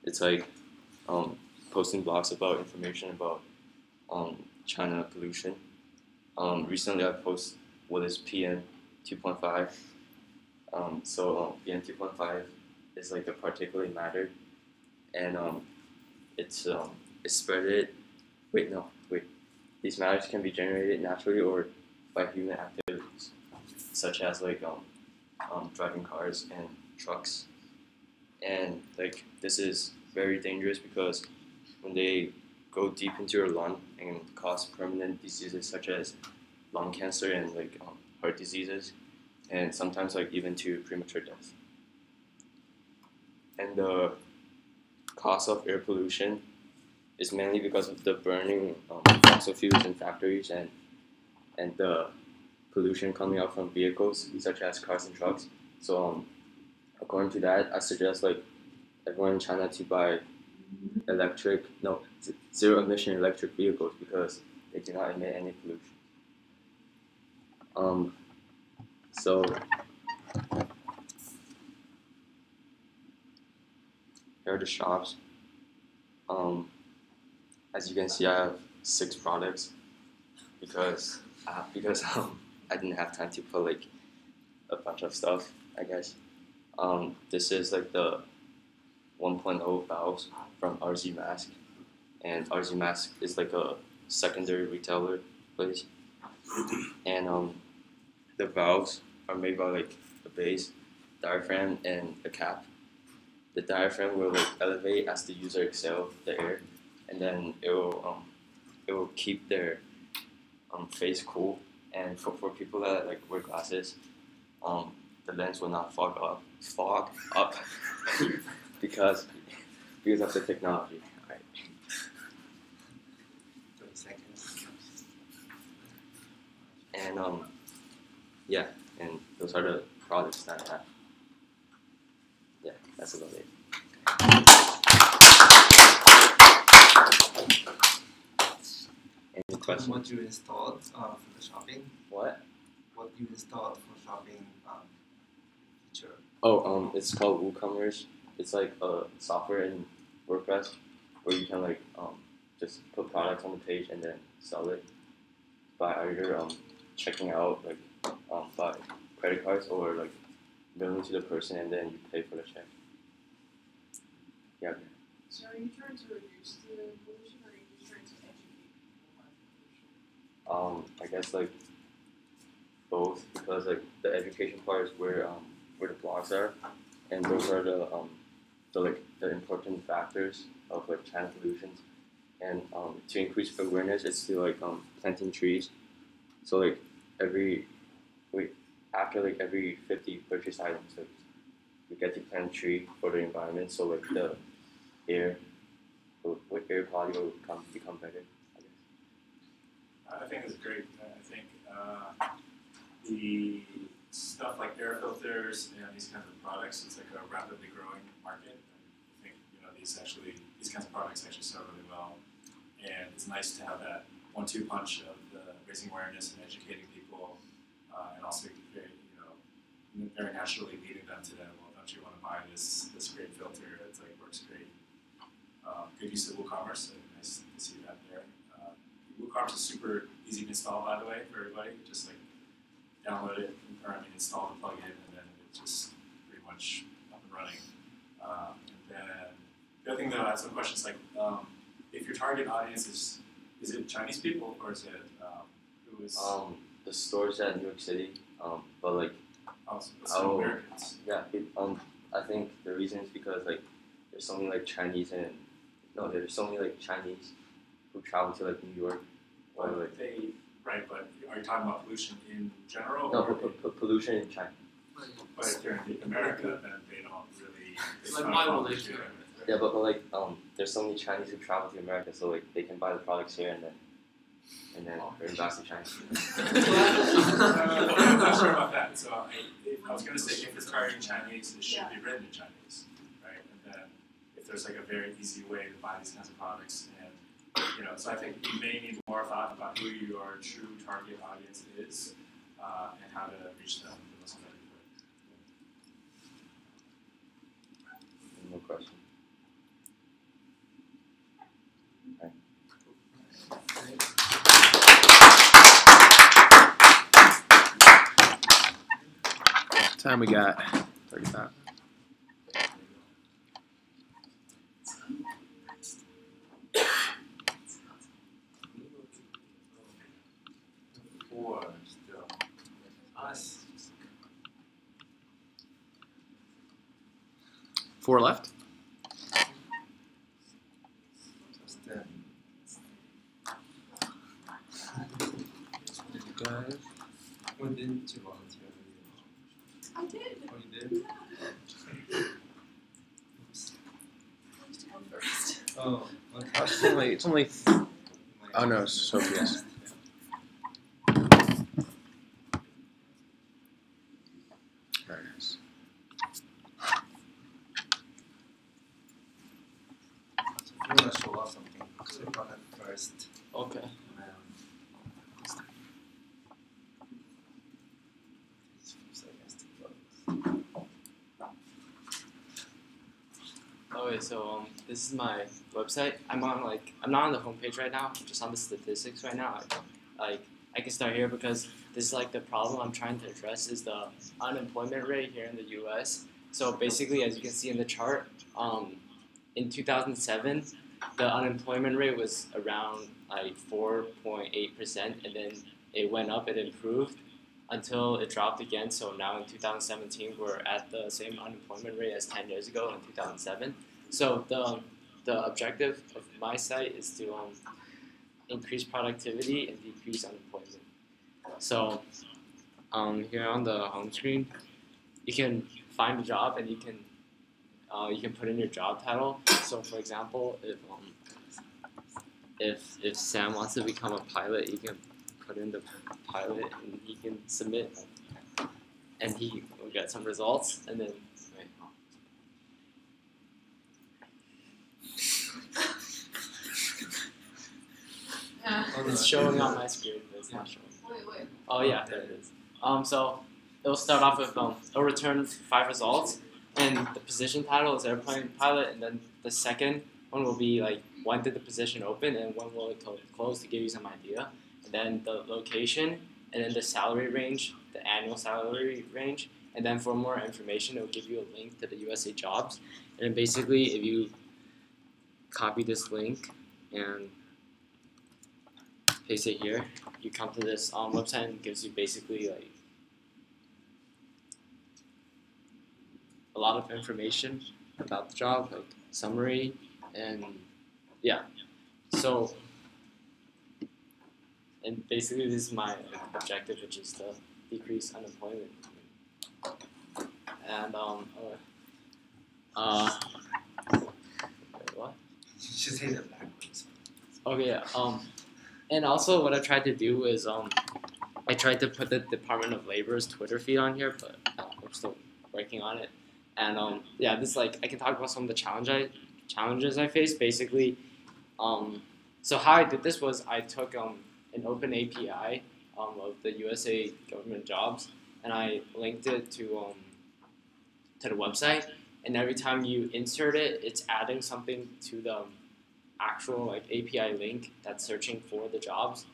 It's like posting blogs about information about China pollution. Recently I posted what is PM 2.5. PM 2.5 is like the particulate matter, and it's spreaded. These matters can be generated naturally or by human activities, such as like driving cars and trucks, and like this is very dangerous because when they go deep into your lung and cause permanent diseases such as lung cancer and like heart diseases, and sometimes like even to premature death. And the cause of air pollution is mainly because of the burning fossil fuels in factories and the pollution coming out from vehicles such as cars and trucks. So according to that, I suggest like everyone in China to buy zero emission electric vehicles because they do not emit any pollution. So here are the shops. As you can see, I have 6 products because I didn't have time to put like a bunch of stuff, I guess. This is like the 1.0 valves from RZ Mask, and RZ Mask is like a secondary retailer place, and the valves are made by like a base, diaphragm, and a cap. The diaphragm will like elevate as the user exhales the air, and then it will keep their face cool. And for people that like wear glasses, the lens will not fog up because of the technology. Right. 30 seconds. And yeah, and those are the products that I have. Yeah, that's about it. Any questions? What you installed for the shopping? What? What you installed for shopping feature? Oh, it's called WooCommerce. It's like a software in WordPress where you can like just put products on the page and then sell it by either checking out like by credit cards or like billing to the person and then you pay for the check. Yeah. So are you trying to reduce the pollution or are you just trying to educate people on pollution? I guess like both because like the education part is where the blogs are, and those are the important factors of like China pollution, and to increase awareness it's to like planting trees. So like after like every 50 purchase items, like we get to plant a tree for the environment, so like the air quality will become better, I guess. I think it's great. I think the stuff like air filters and these kinds of products, it's like a rapidly growing market. I think these kinds of products actually sell really well, and it's nice to have that 1-2 punch of raising awareness and educating people, and also very naturally leading them to that. Well, don't you want to buy this great filter? It's like works great. Good use of WooCommerce. Nice to see that there. WooCommerce is super easy to install, by the way, for everybody. Just like download it, install the plugin, and then it's just pretty much up and running. And then the other thing that I have some questions like, if your target audience is it Chinese people or is it who is? The stores at New York City. But like. So Americans. Yeah. I think the reason is because like there's so many like Chinese who travel to like New York. Or But like. Right, but are you talking about pollution in general? No, or pollution in China. But if they're in America, then they don't really. It's like why would they care? Yeah, but like there's so many Chinese who travel to America, so like they can buy the products here and then bring back to China. I'm not sure about that. So I was going to say if it's targeting Chinese, it should be written in Chinese, right? And then if there's like a very easy way to buy these kinds of products, and so I think you may need more thought about who your true target audience is, and how to reach them the most effective way. No question. Time we got 35. Four left. Guys. When didn't you volunteer? I did. Oh, you did? Oh, okay. It's only. Oh no, Sophia's. Very nice. If you want to show off something, click on it first. Okay. Okay, so this is my website. I'm not on the homepage right now. I'm just on the statistics right now. I can start here because this is like the problem I'm trying to address is the unemployment rate here in the U.S. So basically, as you can see in the chart, in 2007, the unemployment rate was around like 4.8%, and then it went up, it improved until it dropped again. So now in 2017, we're at the same unemployment rate as 10 years ago in 2007. So the objective of my site is to increase productivity and decrease unemployment. So here on the home screen, you can find a job and you can put in your job title. So for example, if Sam wants to become a pilot, he can put in the pilot and he can submit, and he will get some results, and then it's showing on my screen, but it's not showing. Wait. Oh yeah, there it is. So it'll start off with it'll return 5 results, and the position title is airplane pilot, and then the second one will be like when did the position open and when will it close to give you some idea, and then the location, and then the salary range, the annual salary range, and then for more information, it will give you a link to the USA Jobs, and then basically if you copy this link and paste it here, you come to this website and it gives you basically like a lot of information about the job, like summary, and yeah. So, and basically this is my objective, which is to decrease unemployment. And what? You should say that backwards. Okay, yeah. And also what I tried to do is I tried to put the Department of Labor's Twitter feed on here, but I'm still working on it. And yeah, this I can talk about some of the challenges I faced. Basically, so how I did this was I took an open API of the USA government jobs, and I linked it to the website. And every time you insert it, it's adding something to the actual API link that's searching for the jobs,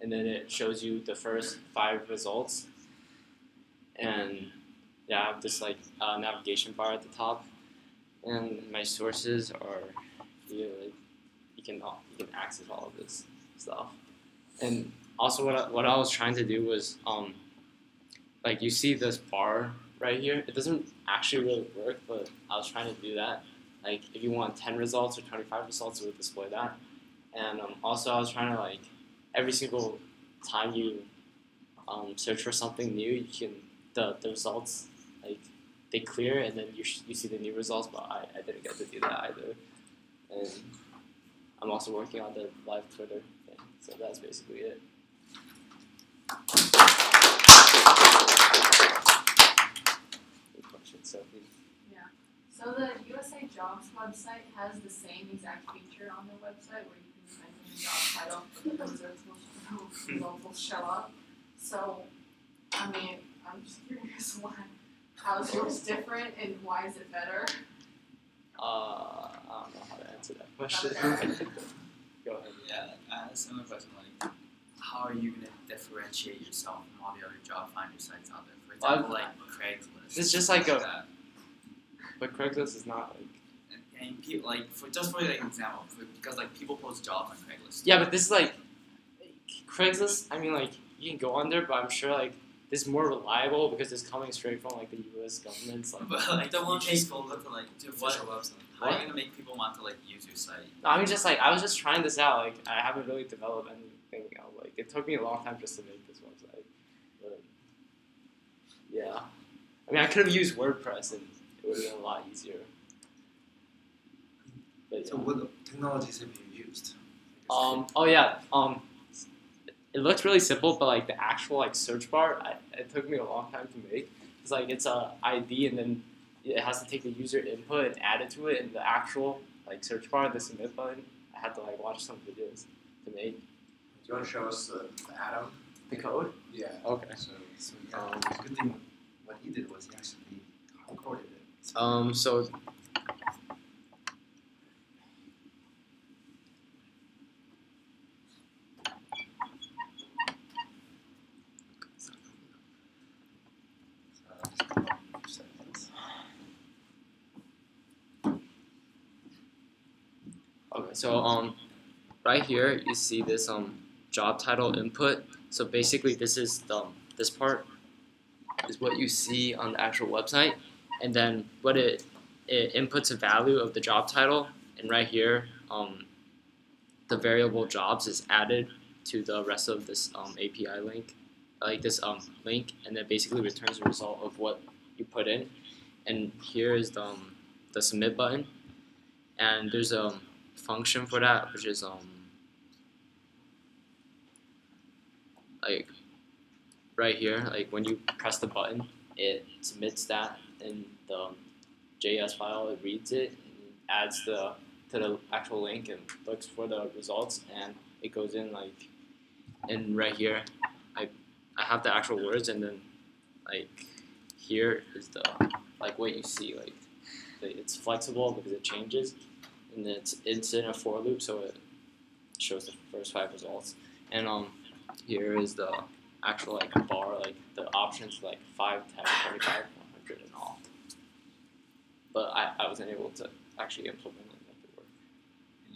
and then it shows you the first 5 results, and yeah, I have this navigation bar at the top, and my sources are you you can access all of this stuff. And also what I was trying to do was like you see this bar right here. It doesn't actually really work, but I was trying to do that. Like if you want 10 results or 25 results, it would display that. And also I was trying to like every single time you search for something new, you can the results like they clear and then you see the new results. But I didn't get to do that either. And I'm also working on the live Twitter thing. So that's basically it. Good question, Sophie. Yeah. So the USA Jobs website has the same exact feature on their website where you can type in the job title and the results will show up. So, I mean, I'm just curious how is yours different and why is it better? I don't know how to answer that question. Go ahead. Yeah, I had a similar question. Like, how are you gonna differentiate yourself from all the other job finder sites out there? For example, like Craigslist. It's just like a. that. But Craigslist is not like. And people like for like example, because like people post jobs on Craigslist. Yeah, but this is like Craigslist. I mean, like you can go on there, but I'm sure like this is more reliable because it's coming straight from like the U.S. government's like. But like Don't want people look to like to what? official website. How are you gonna make people want to like use your site? No, I mean, just like I was just trying this out. Like I haven't really developed anything else. Like it took me a long time just to make this website. But yeah, I mean, I could have used WordPress and it would have been a lot easier. But, yeah. So what technologies have you used? Oh yeah. It looks really simple, but like the actual like search bar, it took me a long time to make. It's like it's a ID and then it has to take the user input and add it to it, and the actual like search bar, the submit button, I had to like watch some videos to make. Do you want to show us the Atom? The code? Yeah. Okay. So yeah, the good thing what he did was he actually hard-coded it. So okay, so right here you see this job title input. So basically this is this part is what you see on the actual website, and then what it inputs a value of the job title, and right here the variable jobs is added to the rest of this API link, like this link, and then basically returns the result of what you put in. And here is the submit button, and there's a function for that, which is like right here, like when you press the button, it submits that in the JS file, it reads it, and adds to the actual link and looks for the results, and it goes in like, and right here I have the actual words, and then like here is the like what you see, like it's flexible because it changes, and it's in a for loop, so it shows the first 5 results. And here is the actual like bar, like the options like 5, 10, 25, 100, and all. But I wasn't able to actually implement it.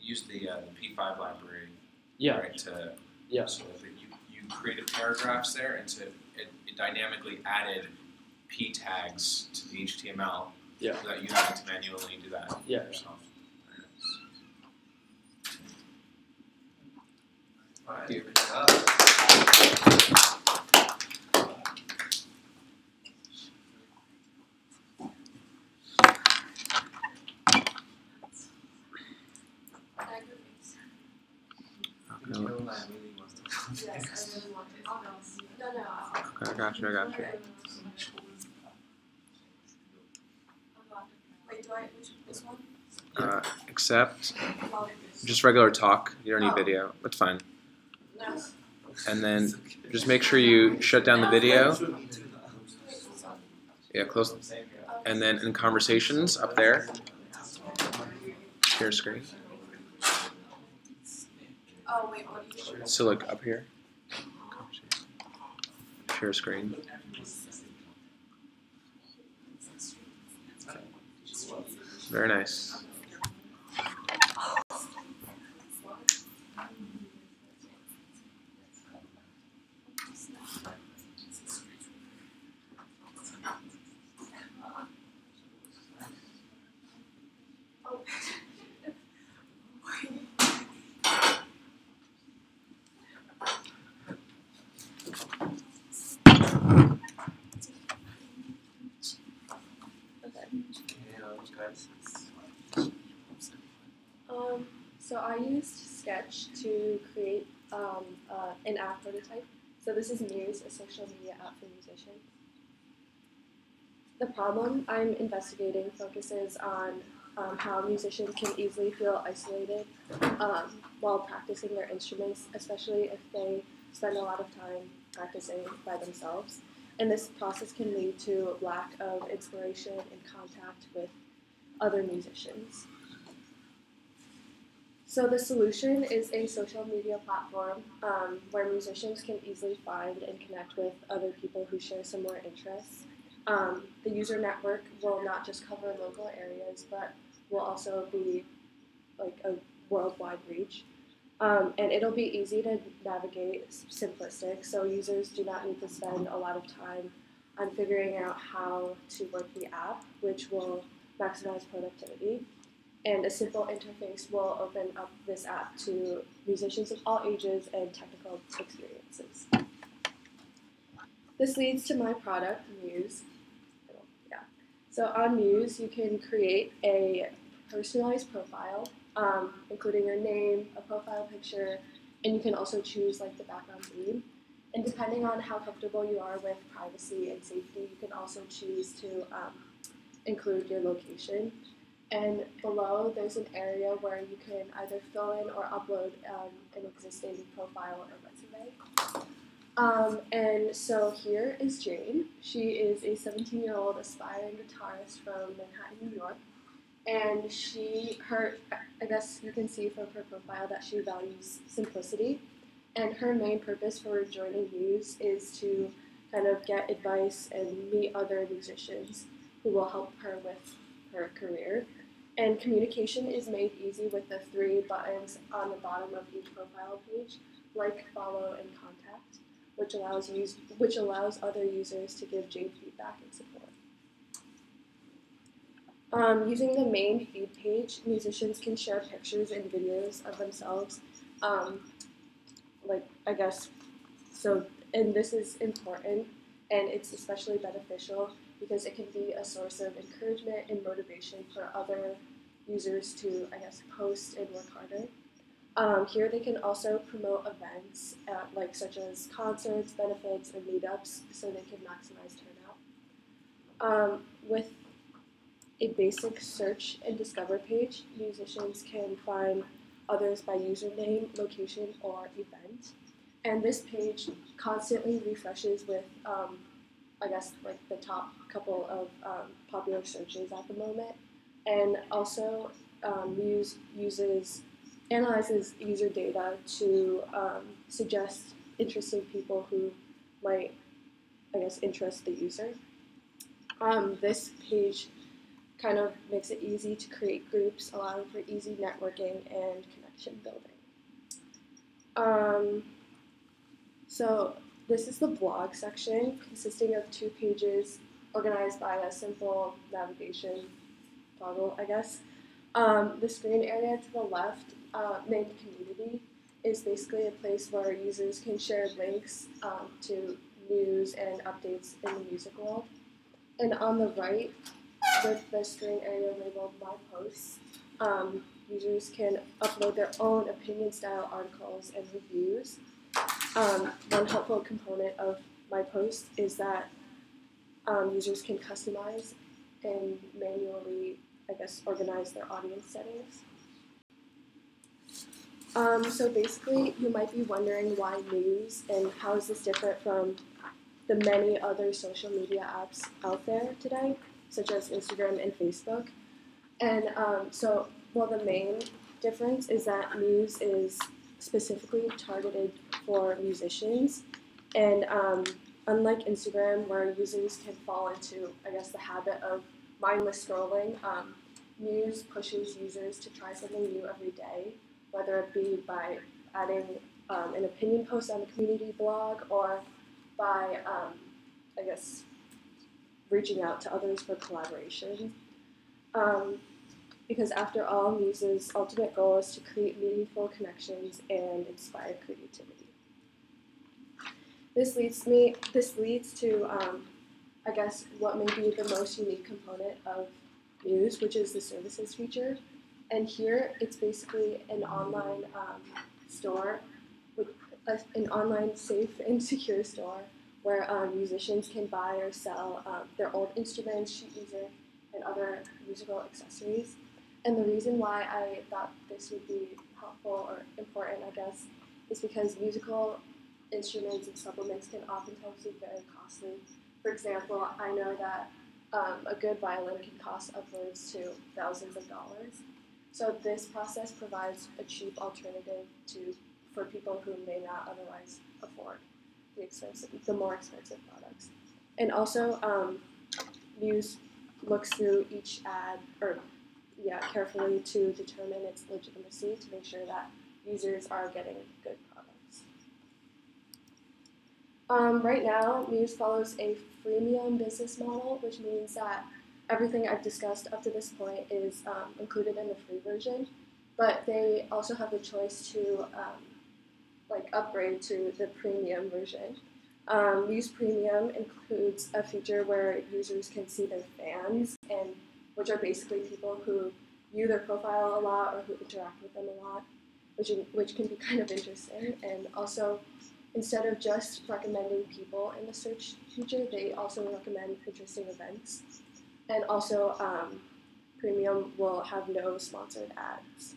Use the P5 library. Yeah. Right. So that you created paragraphs there, and so it dynamically added P tags to the HTML. Yeah. So that you have to manually do that yourself. All right. Good job. Yes, I really want it. Oh, no. No, Okay, I got you. Wait, do I, this one? Accept. Just regular talk. You don't need video. That's fine. No. And then just make sure you shut down the video. Yeah, close. And then in conversations up there, share screen. Oh, wait, what do you So look up here. Share screen. Very nice. guys? So I used Sketch to create an app prototype. So this is Muse, a social media app for musicians. The problem I'm investigating focuses on how musicians can easily feel isolated while practicing their instruments, especially if they spend a lot of time practicing by themselves. And this process can lead to lack of inspiration and contact with other musicians. So the solution is a social media platform where musicians can easily find and connect with other people who share similar interests. The user network will not just cover local areas, but will also be like a worldwide reach. And it'll be easy to navigate, simplistic, so users do not need to spend a lot of time on figuring out how to work the app, which will maximize productivity. And a simple interface will open up this app to musicians of all ages and technical experiences. This leads to my product, Muse. So on Muse, you can create a personalized profile, including your name, a profile picture, and you can also choose like the background theme. And depending on how comfortable you are with privacy and safety, you can also choose to include your location. And below, there's an area where you can either fill in or upload an existing profile or resume. And so here is Jane. She is a 17-year-old aspiring guitarist from Manhattan, New York. And I guess you can see from her profile that she values simplicity. And her main purpose for joining Muse is to kind of get advice and meet other musicians who will help her with her career. And communication is made easy with the 3 buttons on the bottom of each profile page, like, follow, and contact, which allows other users to give Jane feedback and support. Using the main feed page, musicians can share pictures and videos of themselves, and this is important, and it's especially beneficial because it can be a source of encouragement and motivation for other users to, post and work harder. Here they can also promote events, such as concerts, benefits, and meetups, so they can maximize turnout. With a basic search and discover page, musicians can find others by username, location, or event. And this page constantly refreshes with, the top couple of popular searches at the moment. And also, Muse analyzes user data to suggest interesting people who might, interest the user. This page kind of makes it easy to create groups, allowing for easy networking and connection building. So this is the blog section, consisting of 2 pages organized by a simple navigation toggle, I guess. The screen area to the left, named Community, is basically a place where users can share links to news and updates in the music world. And on the right, with the screen area labeled My Posts, users can upload their own opinion-style articles and reviews. One helpful component of My Post is that users can customize and manually, organize their audience settings. So basically, you might be wondering why Muse and how is this different from the many other social media apps out there today, such as Instagram and Facebook. And the main difference is that Muse is specifically targeted for musicians, and unlike Instagram, where users can fall into, the habit of mindless scrolling, Muse pushes users to try something new every day, whether it be by adding an opinion post on the community blog or by, reaching out to others for collaboration. Because after all, Muse's ultimate goal is to create meaningful connections and inspire creativity. This leads to, what may be the most unique component of Muse, which is the services feature. And here, it's basically an online store, with an online safe and secure store where musicians can buy or sell their old instruments, sheet music, and other musical accessories. And the reason why I thought this would be helpful or important, I guess, is because musical instruments and supplements can oftentimes be very costly. For example, I know that a good violin can cost upwards to thousands of dollars. So this process provides a cheap alternative for people who may not otherwise afford the more expensive products. And also, Muse looks through each ad, carefully to determine its legitimacy to make sure that users are getting good products. Right now, Muse follows a freemium business model, which means that everything I've discussed up to this point is included in the free version, but they also have the choice to upgrade to the premium version. Muse Premium includes a feature where users can see their fans, which are basically people who view their profile a lot or who interact with them a lot, which can be kind of interesting. And also, instead of just recommending people in the search feature, they also recommend interesting events. And also, Premium will have no sponsored ads.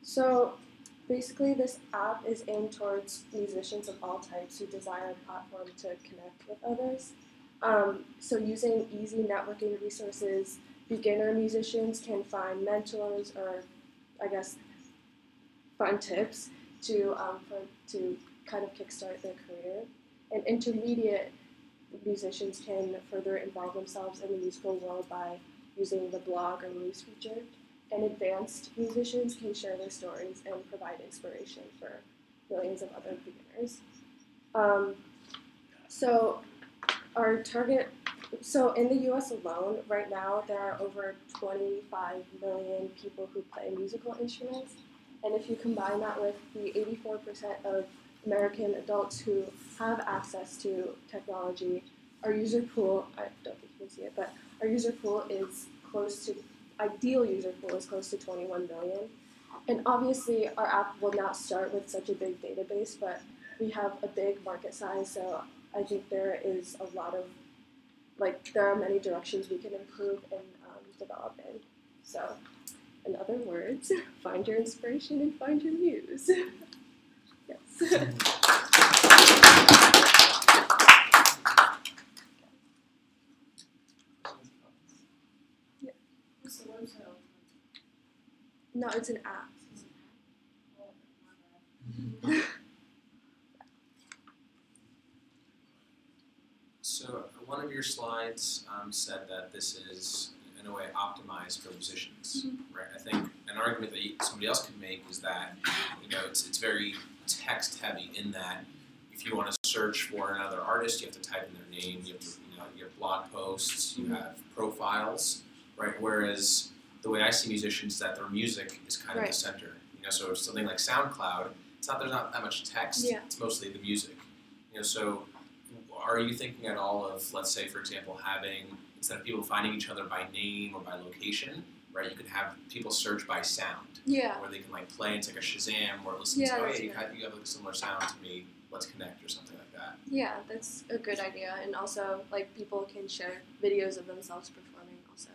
So basically, this app is aimed towards musicians of all types who desire a platform to connect with others. So using easy networking resources, beginner musicians can find mentors or, I guess, fun tips to kind of kickstart their career. And intermediate musicians can further involve themselves in the musical world by using the blog or Muse feature. And advanced musicians can share their stories and provide inspiration for millions of other beginners. So in the US alone, right now, there are over 25 million people who play musical instruments. And if you combine that with the 84% of American adults who have access to technology, our user pool, I don't think you can see it, but our user pool is ideal user pool is close to 21 million. And obviously, our app will not start with such a big database, but we have a big market size, so I think there is a lot of, there are many directions we can improve and develop in. So, in other words, find your inspiration and find your muse. Yes. No, it's an app. So one of your slides said that this is, in a way, optimized for musicians, right? I think an argument that somebody else could make is that, it's very text heavy in that if you want to search for another artist, you have to type in their name, you have blog posts, you have profiles, right? Whereas the way I see musicians is that their music is kind of the center. So something like SoundCloud, there's not that much text. Yeah. It's mostly the music. So are you thinking at all of, let's say, for example, having, instead of people finding each other by name or by location, right? You could have people search by sound. Yeah. Where they can play. It's like a Shazam where it listens. Oh, hey, you have a similar sound to me. Let's connect or something like that. Yeah, that's a good idea. And also, people can share videos of themselves performing. Also,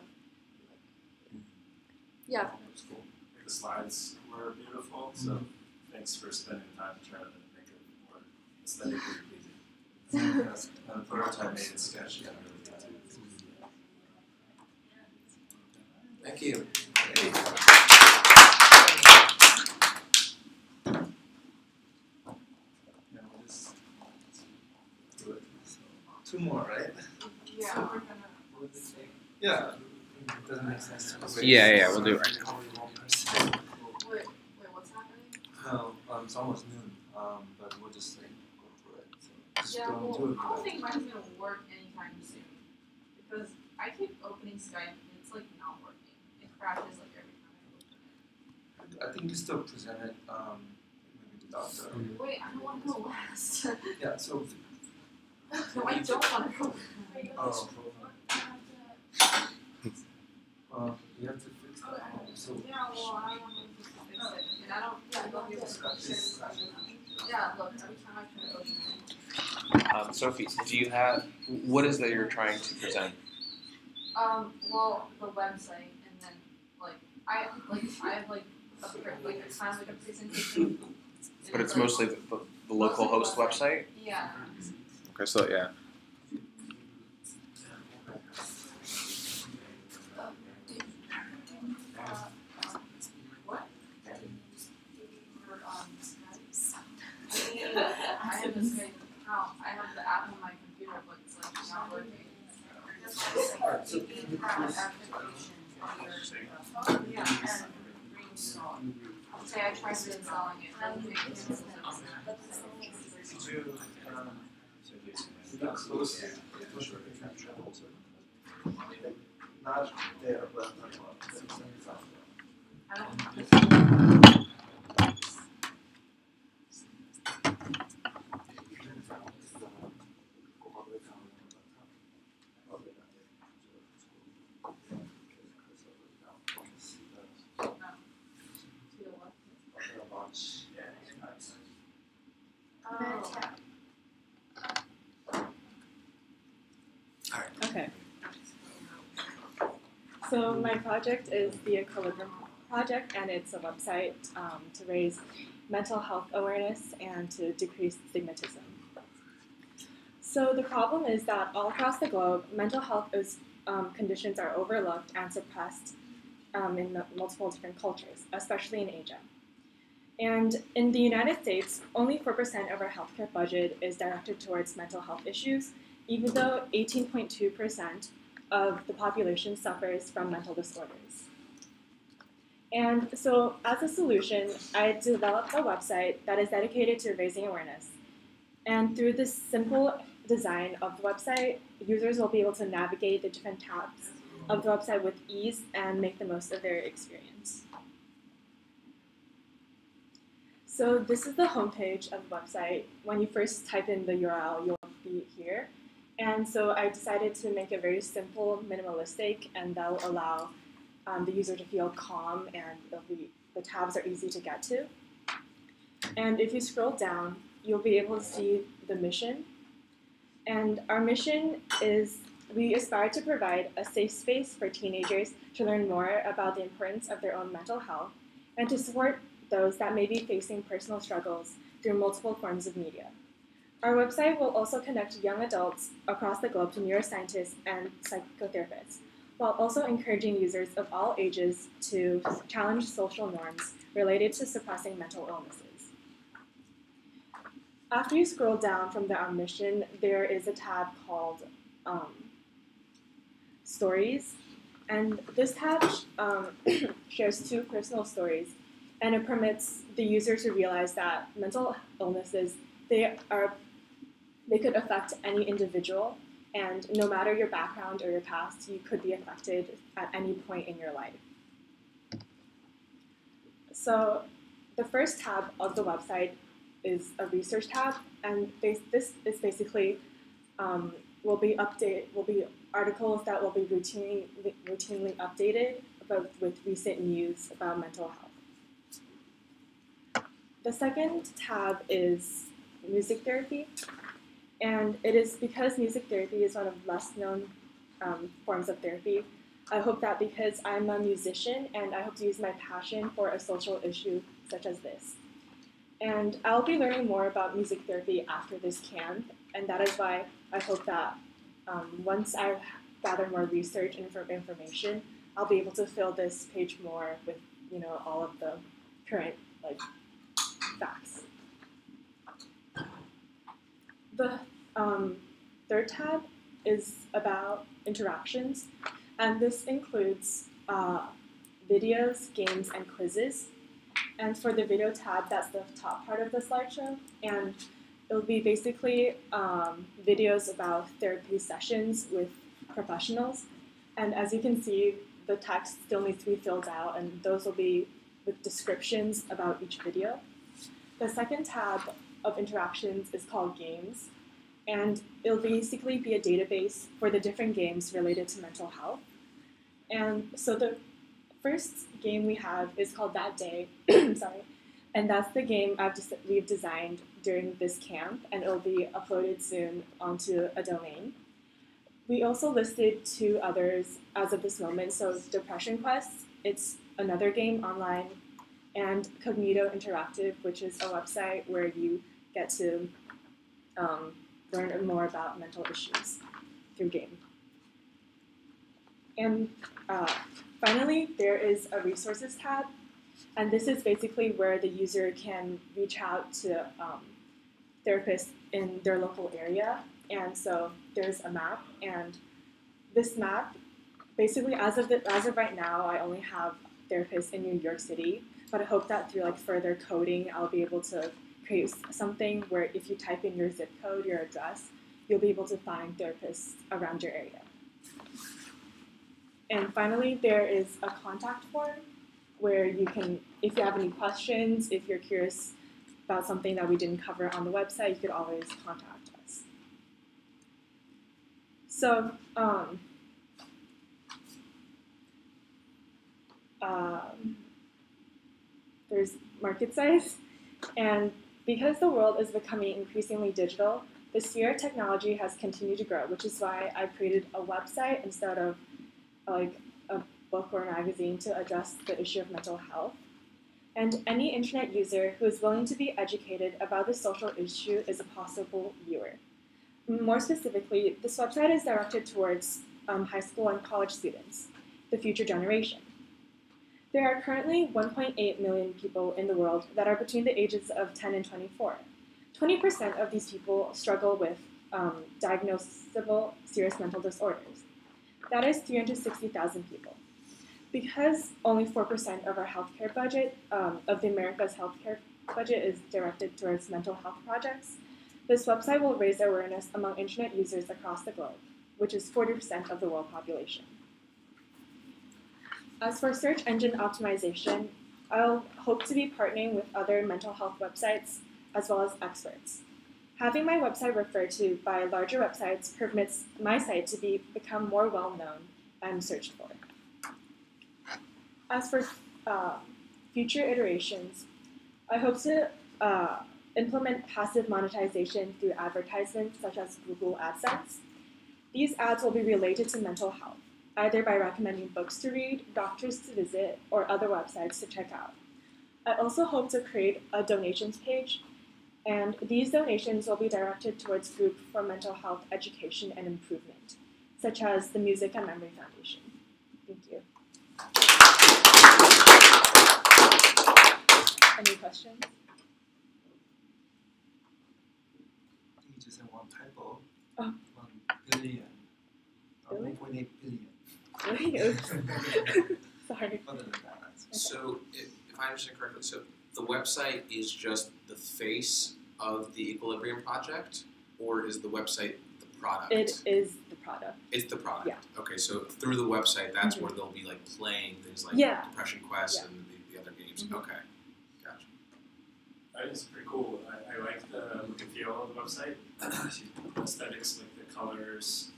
yeah. That was cool. The slides were beautiful. So thanks for spending the time to try to make it more aesthetically pleasing. The prototype made it sketchy. Thank you. Two more, right? Yeah. Yeah. It doesn't make sense to wait. Yeah, we'll do it right now. Wait, what's happening? No, it's almost noon. But we'll just go through it. So just Yeah, go well, into it. I don't think mine's gonna work anytime soon because I keep opening Skype and it's not working. It crashes every time I open it. I think you still present it. Maybe without the. Wait, I don't want to go last. Yeah. So. No, I don't want to go. Oh. Sophie, do you have, what is that you're trying to present? Well, the website, and then I have a kind of like a presentation. But it's mostly the local host website? Yeah. Okay, so yeah. What? I have this Skype account. I have the app on my computer, but it's like not working. Yeah, and reinstall it. Say I tried reinstalling it, then it takes Not there, but Okay. So my project is the Equilibrium Project, and it's a website to raise mental health awareness and to decrease stigmatism. So the problem is that all across the globe, mental health conditions are overlooked and suppressed in multiple different cultures, especially in Asia. And in the United States, only 4% of our healthcare budget is directed towards mental health issues, even though 18.2% of the population suffers from mental disorders. And so as a solution, I developed a website that is dedicated to raising awareness. And through this simple design of the website, users will be able to navigate the different tabs of the website with ease and make the most of their experience. So this is the homepage of the website. When you first type in the URL, you'll be here. And so I decided to make it very simple, minimalistic, and that will allow the user to feel calm, and the tabs are easy to get to. And if you scroll down, you'll be able to see the mission. And our mission is we aspire to provide a safe space for teenagers to learn more about the importance of their own mental health and to support those that may be facing personal struggles through multiple forms of media. Our website will also connect young adults across the globe to neuroscientists and psychotherapists, while also encouraging users of all ages to challenge social norms related to suppressing mental illnesses. After you scroll down from our mission, there is a tab called Stories, and this tab shares 2 personal stories, and it permits the user to realize that mental illnesses, they could affect any individual, and no matter your background or your past, you could be affected at any point in your life. So the first tab of the website is a research tab, and this is basically will be articles that will be routinely updated with recent news about mental health. The second tab is music therapy, and it is because music therapy is one of less known forms of therapy. I hope that because I'm a musician and I hope to use my passion for a social issue such as this. And I'll be learning more about music therapy after this camp, and that is why I hope that once I gather more research and information, I'll be able to fill this page more with all of the current facts. The third tab is about interactions, and this includes videos, games, and quizzes. And for the video tab, that's the top part of the slideshow, and it'll be basically videos about therapy sessions with professionals. And as you can see, the text still needs to be filled out, and those will be with descriptions about each video. The second tab of interactions is called Games, and it'll basically be a database for the different games related to mental health. And so the first game we have is called That Day, sorry, and that's the game we've designed during this camp, and it will be uploaded soon onto a domain. We also listed 2 others as of this moment. So Depression Quest, it's another game online, and Cognito Interactive, which is a website where you get to learn more about mental issues through game. And finally, there is a resources tab, and this is basically where the user can reach out to therapists in their local area. And so there's a map, and this map, basically as of right now, I only have therapists in New York City, but I hope that through like further coding, I'll be able to create something where if you type in your zip code, your address, you'll be able to find therapists around your area. And finally, there is a contact form where you can, if you have any questions, if you're curious about something that we didn't cover on the website, you could always contact us. So, there's market size, and because the world is becoming increasingly digital, the sphere of technology has continued to grow, which is why I created a website instead of like a book or magazine to address the issue of mental health. And any internet user who is willing to be educated about the social issue is a possible viewer. More specifically, this website is directed towards high school and college students, the future generation. There are currently 1.8 million people in the world that are between the ages of 10 and 24. 20% of these people struggle with diagnosable serious mental disorders. That is 360,000 people. Because only 4% of our healthcare budget, of the America's healthcare budget, is directed towards mental health projects, this website will raise awareness among internet users across the globe, which is 40% of the world population. As for search engine optimization, I'll hope to be partnering with other mental health websites as well as experts. Having my website referred to by larger websites permits my site to become more well-known and searched for. As for future iterations, I hope to implement passive monetization through advertisements such as Google AdSense. These ads will be related to mental health, either by recommending books to read, doctors to visit, or other websites to check out. I also hope to create a donations page, and these donations will be directed towards groups for mental health education and improvement, such as the Music and Memory Foundation. Thank you. Any questions? I think you just had one typo. Oh. 1 billion. Really? 1.8 billion. Really? Oops. Sorry. Other than that, that's So, if I understand correctly, so the website is just the face of the Equilibrium project, or is the website the product? It is the product. It's the product. Yeah. Okay, so through the website, that's where they'll be like playing things like Yeah. Depression Quest Yeah. and the other games. Okay, gotcha. It's pretty cool. I like the look and feel of the website. Aesthetics, like the colors,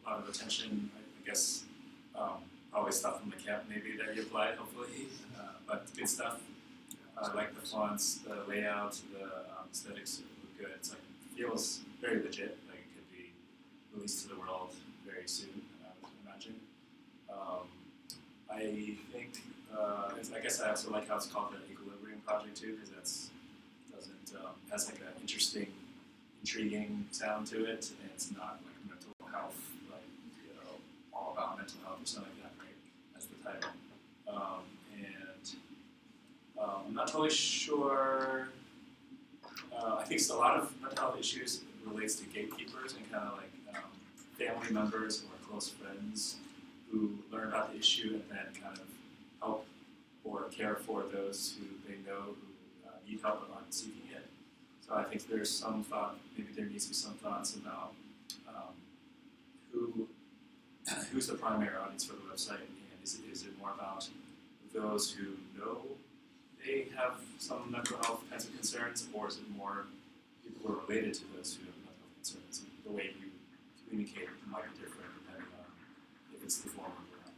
a lot of attention. I guess probably stuff from the camp maybe that you applied, hopefully. But good stuff. I like the fonts, the layout, the aesthetics look good. It's like it feels very legit. Like it could be released to the world very soon, I would imagine. I think I guess I also like how it's called the Equilibrium Project too, because has like an interesting, intriguing sound to it, and it's not like mental health, like all about mental health or something like that, right? That's the title. I'm not totally sure. I think a lot of mental health issues relates to gatekeepers and kind of like family members or close friends who learn about the issue and then kind of help or care for those who they know who need help but aren't seeking it. So I think there's some thought, maybe there needs to be some thoughts about who's the primary audience for the website, and is it more about those who know they have some mental health kinds of concerns, or is it more people who are related to those who have mental health concerns? And the way you communicate might be different depending on if it's the former or not.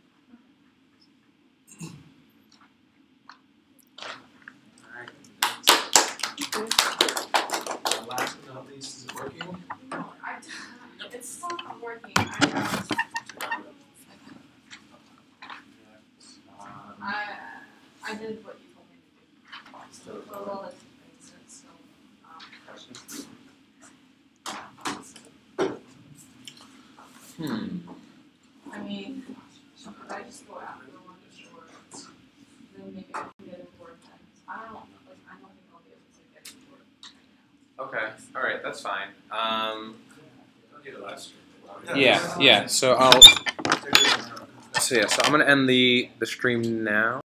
I did what you told me to do. So, well, that's things that I mean, should I just go after one or then maybe I can get it for 10? I don't think I'll be able to get it for Okay. All right. That's fine. I'll do the last stream. Yeah. So I'll. So I'm gonna end the stream now.